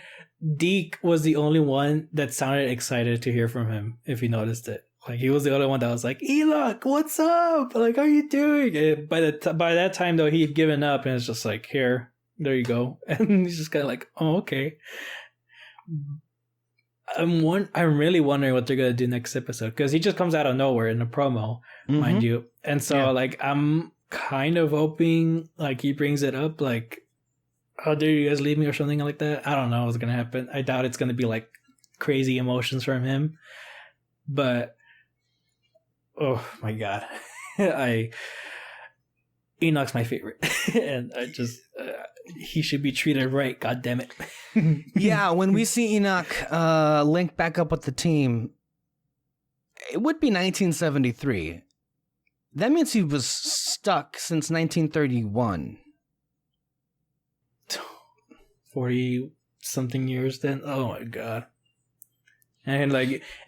Deke was the only one that sounded excited to hear from him, if you noticed it. Like, he was the only one that was like, Enoch, what's up? Like, how are you doing? And by that time, though, he had given up, and it's just like, here, there you go. And he's just kind of like, oh, okay. I'm really wondering what they're gonna do next episode, because he just comes out of nowhere in a promo, mind you, and so like I'm kind of hoping like he brings it up, like, how dare you guys leave me or something like that. I don't know what's gonna happen. I doubt it's gonna be like crazy emotions from him, but oh my God, Enoch's my favorite, and I just he should be treated right. God damn it. Yeah, when we see Enoch link back up with the team, it would be 1973. That means he was stuck since 1931. 40 something years then. Oh my God. And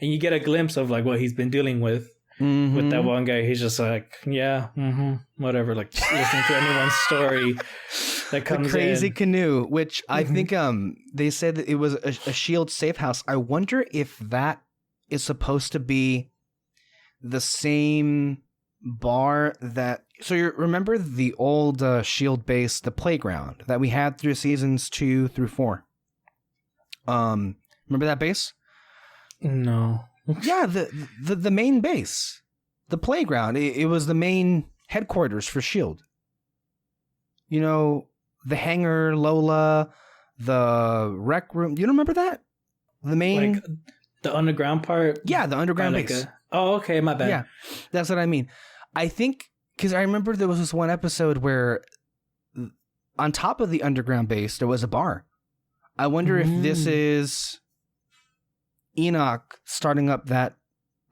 you get a glimpse of like what he's been dealing with that one guy. He's just like, whatever, like listening to anyone's story that comes the crazy in. Canoe, which I think they said that it was a S.H.I.E.L.D. safe house. I wonder if that is supposed to be the same bar that, so you remember the old S.H.I.E.L.D. base, the playground that we had through seasons 2 through 4. Remember that base? No. Yeah, the main base, the playground. It was the main headquarters for S.H.I.E.L.D. You know, the hangar, Lola, the rec room. You don't remember that? The main, like the underground part. Yeah, the underground base. Oh, okay, my bad. Yeah, that's what I mean. I think because I remember there was this one episode where on top of the underground base there was a bar. I wonder if this is Enoch starting up that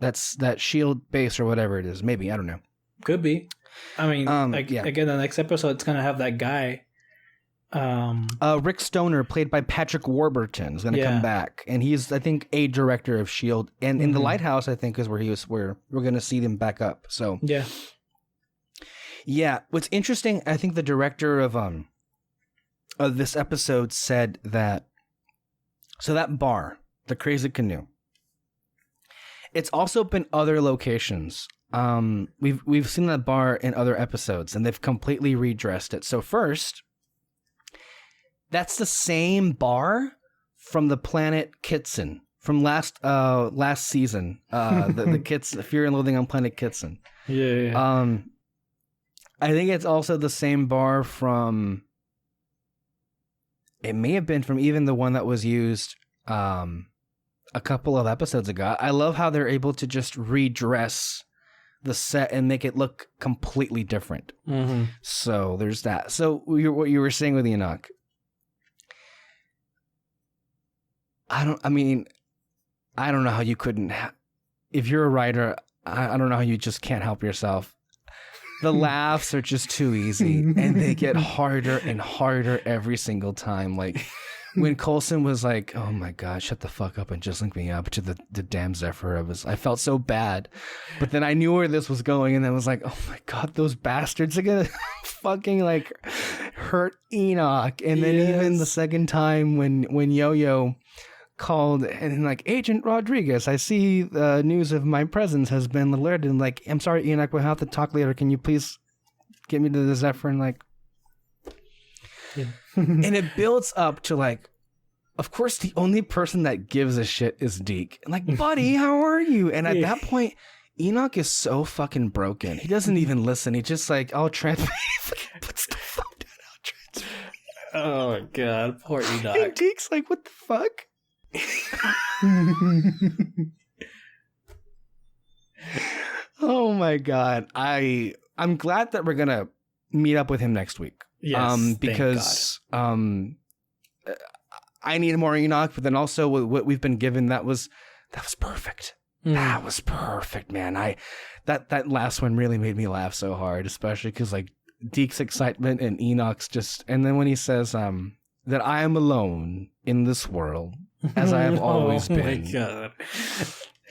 S.H.I.E.L.D. base or whatever it is. Maybe, I don't know. Could be. I mean, again, the next episode it's gonna have that guy. Rick Stoner, played by Patrick Warburton, is gonna come back, and he's, I think, a director of S.H.I.E.L.D. And in the Lighthouse, I think, is where we're gonna see them back up. So yeah. What's interesting, I think the director of this episode said that. So that bar, the Crazy Canoe, it's also been other locations. We've seen that bar in other episodes, and they've completely redressed it. So first, that's the same bar from the planet Kitson from last season. The Kitson, Fear and Loathing on Planet Kitson. Yeah. I think it's also the same bar from. It may have been from even the one that was used a couple of episodes ago. I love how they're able to just redress the set and make it look completely different. So there's that. So what you were saying with Enoch. I don't know how you couldn't. If you're a writer, I don't know how you just can't help yourself. The laughs are just too easy, and they get harder and harder every single time. Like, when Coulson was like, "Oh my God, shut the fuck up and just link me up to the damn Zephyr," I felt so bad, but then I knew where this was going, and I was like, "Oh my God, those bastards are gonna fucking like hurt Enoch." And then even the second time when Yo-Yo called and like, "Agent Rodriguez, I see the news of my presence has been alerted. And like, I'm sorry, Enoch, we'll have to talk later. Can you please get me to the Zephyr?" And like, and it builds up to like, of course, the only person that gives a shit is Deke. And like, buddy, how are you? And at that point, Enoch is so fucking broken. He doesn't even listen. He just like, "I'll transfer." He puts the phone down. "I'll transfer." Oh my God, poor Enoch. And Deke's like, "What the fuck?" Oh my God. I'm glad that we're gonna meet up with him next week. Yes, because I need more Enoch, but then also what we've been given, that was perfect. That was perfect, man. That last one really made me laugh so hard, especially because like Deke's excitement and Enoch's just, and then when he says that I am alone in this world as I have always been. Oh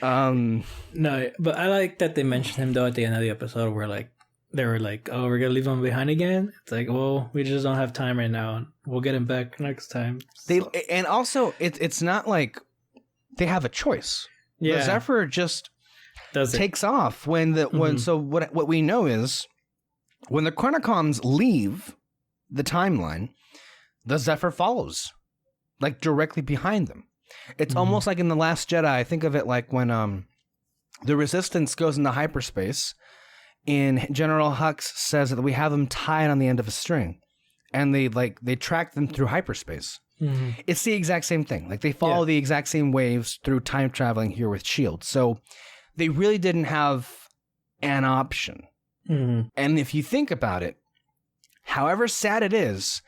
my God. No, but I like that they mentioned him though at the end of the episode where like they were like, "Oh, we're gonna leave him behind again." It's like, well, we just don't have time right now. We'll get him back next time. So. And also it's not like they have a choice. The Zephyr just takes off when what we know is when the Chronocoms leave the timeline, the Zephyr follows like directly behind them. It's almost like in The Last Jedi. I think of it like when the Resistance goes into hyperspace, and General Hux says that we have them tied on the end of a string, and they track them through hyperspace. It's the exact same thing. Like they follow the exact same waves through time traveling here with S.H.I.E.L.D. So they really didn't have an option. And if you think about it, however sad it is,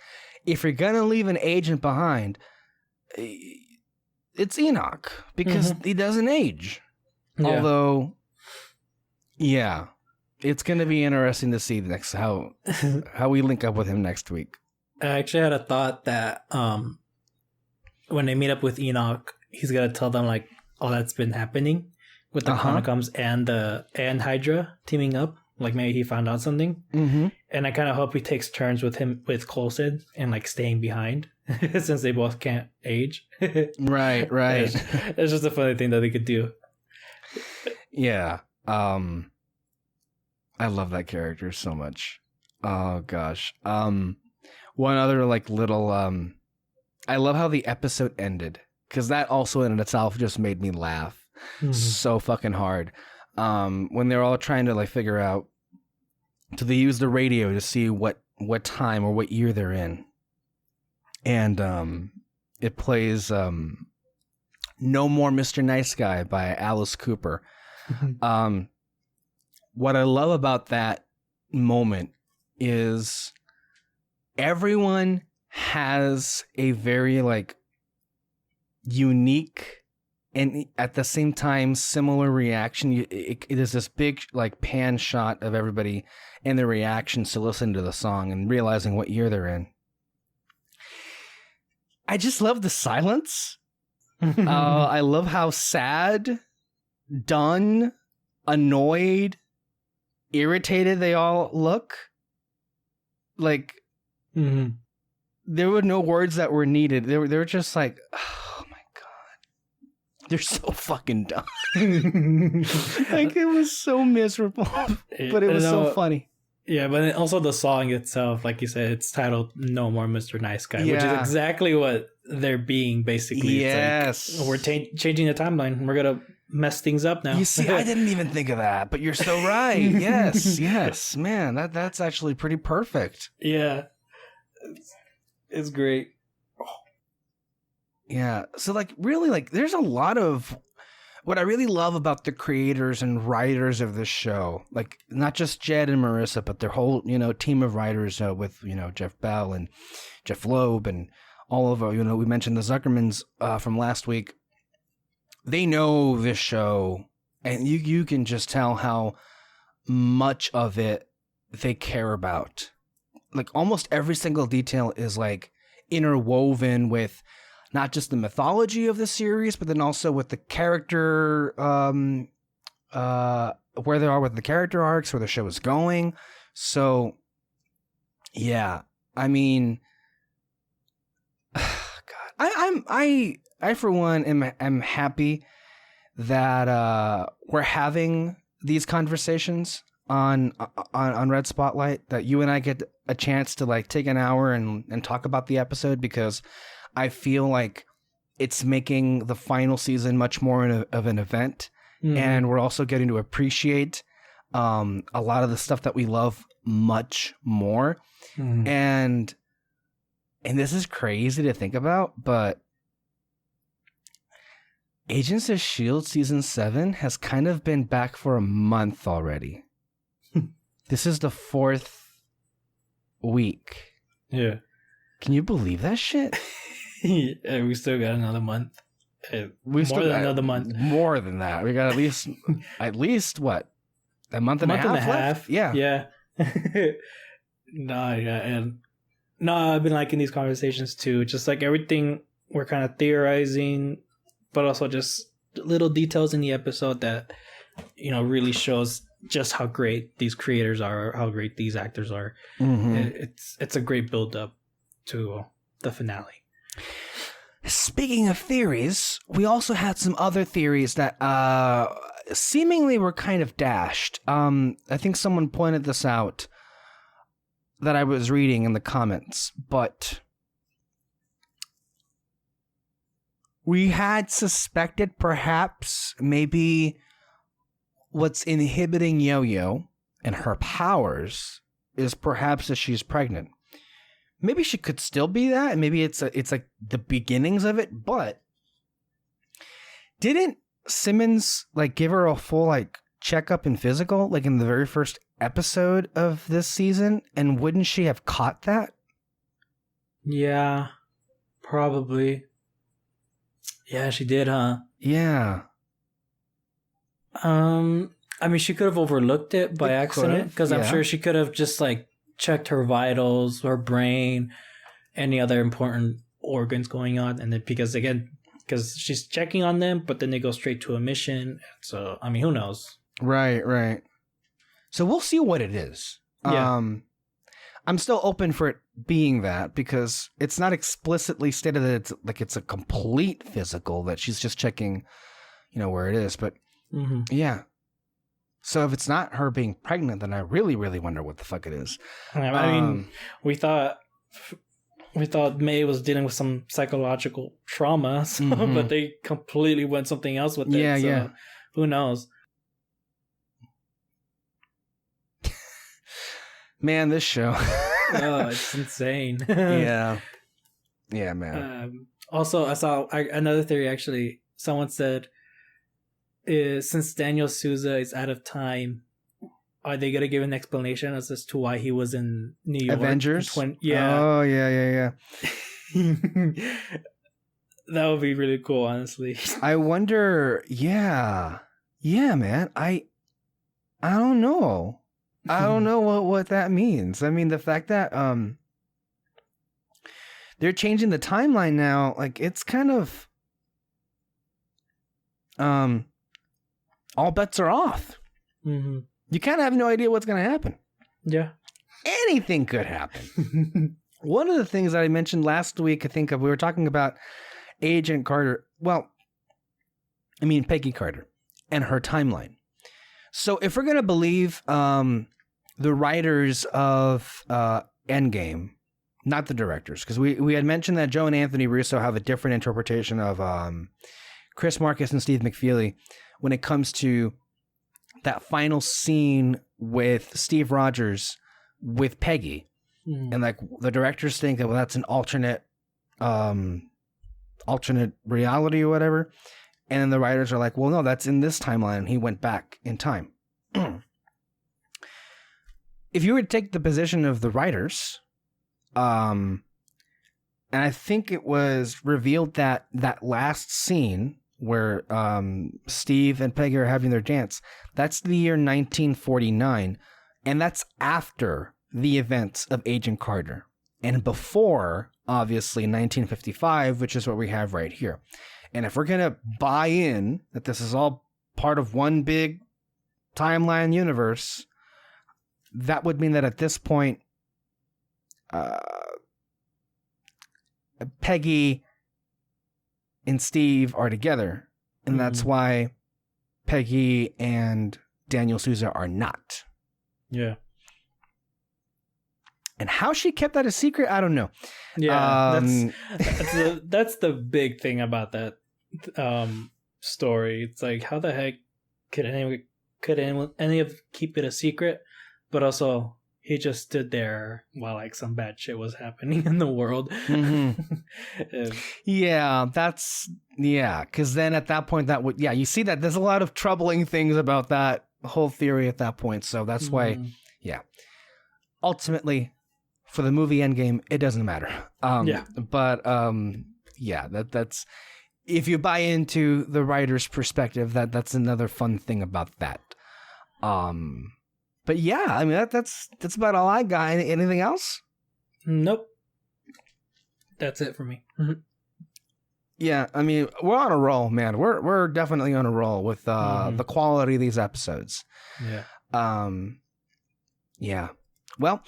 if you're going to leave an agent behind, it's Enoch, because he doesn't age. Although, it's going to be interesting to see next how we link up with him next week. I actually had a thought that when they meet up with Enoch, he's gonna tell them like all that's been happening with the Chronocoms and Hydra teaming up. Like maybe he found out something, and I kind of hope he takes turns with Coulson and like staying behind since they both can't age. Right. It's just a funny thing that they could do. Yeah. I love that character so much. Oh gosh. One other like little I love how the episode ended, because that also in itself just made me laugh so fucking hard. When they're all trying to like figure out, do they use the radio to see what time or what year they're in, and it plays "No More Mr. Nice Guy" by Alice Cooper. What I love about that moment is everyone has a very like unique and at the same time similar reaction. It is this big like pan shot of everybody and their reactions to listen to the song and realizing what year they're in. I just love the silence. I love how sad, done, annoyed, irritated they all look. Like there were no words that were needed. They were just like, oh my God, they're so fucking dumb. Like it was so miserable, but it was so funny. Yeah, but also the song itself, like you said, it's titled "No More Mr. Nice Guy," which is exactly what they're being basically. Yes, it's like, we're changing the timeline. We're gonna mess things up now. You see, I didn't even think of that, but you're so right. Yes, man, that's actually pretty perfect. Yeah, it's great. Yeah, so like really, like there's a lot of what I really love about the creators and writers of this show, like not just Jed and Marissa, but their whole, team of writers with, Jeff Bell and Jeff Loeb and all of, we mentioned the Zuckermans from last week. They know this show, and you can just tell how much of it they care about. Like almost every single detail is like interwoven with not just the mythology of the series, but then also with the character, where they are with the character arcs, where the show is going. So, yeah, I mean, God, I for one am happy that we're having these conversations on Red Spotlight, that you and I get a chance to like take an hour and talk about the episode, because I feel like it's making the final season much more of an event. Mm-hmm. And we're also getting to appreciate a lot of the stuff that we love much more. Mm-hmm. And this is crazy to think about, but Agents of S.H.I.E.L.D. Season 7 has kind of been back for a month already. This is the 4th week. Yeah. Can you believe that shit? Yeah, we still got another month. Another month. More than that. We got at least what? A month and a half left? Yeah. Yeah. I've been liking these conversations too. Just like everything we're kind of theorizing, but also just little details in the episode that, you know, really shows just how great these creators are, how great these actors are. Mm-hmm. It's a great build up to the finale. Speaking of theories, we also had some other theories that seemingly were kind of dashed. I think someone pointed this out that I was reading in the comments, but we had suspected perhaps maybe what's inhibiting Yo-Yo and her powers is perhaps that she's pregnant. Maybe she could still be that, and maybe it's like the beginnings of it, but didn't Simmons like give her a full like checkup and physical like in the very first episode of this season, and wouldn't she have caught that? Yeah, probably. Yeah, she did, huh? Yeah. I mean, she could have overlooked it by accident, because I'm sure she could have just like checked her vitals, her brain, any other important organs going on, and then because she's checking on them, but then they go straight to a mission. So I mean, who knows? Right. So we'll see what it is. Yeah. I'm still open for it being that, because it's not explicitly stated that it's a complete physical, that she's just checking, you know, where it is. But yeah. So if it's not her being pregnant, then I really, really wonder what the fuck it is. I mean, we thought May was dealing with some psychological trauma, but they completely went something else with it. Yeah. Who knows? Man, this show. Oh, it's insane. Yeah, man. Also, I saw another theory, actually. Someone said, since Daniel Souza is out of time, are they going to give an explanation as to why he was in New York? Avengers? Yeah. Oh, yeah. That would be really cool, honestly. I wonder, yeah, man. I don't know. I don't know what that means. I mean, the fact that they're changing the timeline now, like, it's kind of all bets are off. Mm-hmm. You kind of have no idea what's going to happen. Yeah. Anything could happen. One of the things that I mentioned last week, I think we were talking about Agent Carter. Well, I mean, Peggy Carter and her timeline. So if we're going to believe the writers of Endgame, not the directors, because we had mentioned that Joe and Anthony Russo have a different interpretation of Chris Marcus and Steve McFeely when it comes to that final scene with Steve Rogers with Peggy. And like the directors think that, well, that's an alternate reality or whatever. And then the writers are like, well, no, that's in this timeline. He went back in time. If you were to take the position of the writers, and I think it was revealed that last scene where Steve and Peggy are having their dance, that's the year 1949, and that's after the events of Agent Carter. and before, obviously, 1955, which is what we have right here. And if we're going to buy in that this is all part of one big timeline universe, that would mean that at this point, Peggy and Steve are together. And that's why Peggy and Daniel Souza are not. Yeah. And how she kept that a secret, I don't know. Yeah, that's the big thing about that story. It's like, how the heck could any of keep it a secret? But also, he just stood there while like some bad shit was happening in the world. Because then at that point, that would you see that there's a lot of troubling things about that whole theory at that point. So that's why, ultimately, for the movie Endgame, it doesn't matter. But that's if you buy into the writer's perspective, that's another fun thing about that. But yeah, I mean that's about all I got. Anything else? Nope. That's it for me. Yeah, I mean we're on a roll, man. We're definitely on a roll with the quality of these episodes. Yeah. Well,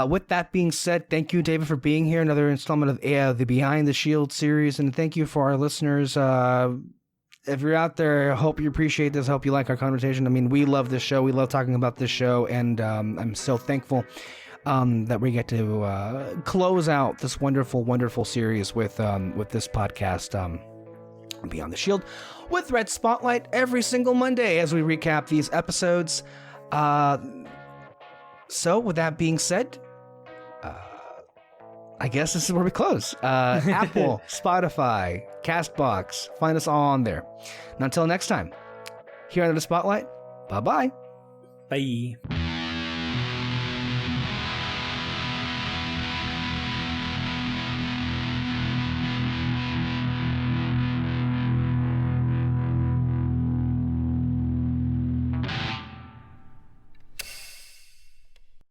with that being said, thank you, David, for being here. Another installment of the Behind the Shield series, and thank you for our listeners. If you're out there, I hope you appreciate this. I hope you like our conversation. I mean, we love this show. We love talking about this show, and I'm so thankful that we get to close out this wonderful, wonderful series with this podcast, Beyond the Shield, with Red Spotlight every single Monday as we recap these episodes. So, with that being said, I guess this is where we close. Apple, Spotify, CastBox, find us all on there. And until next time, here under the Spotlight, bye-bye. Bye.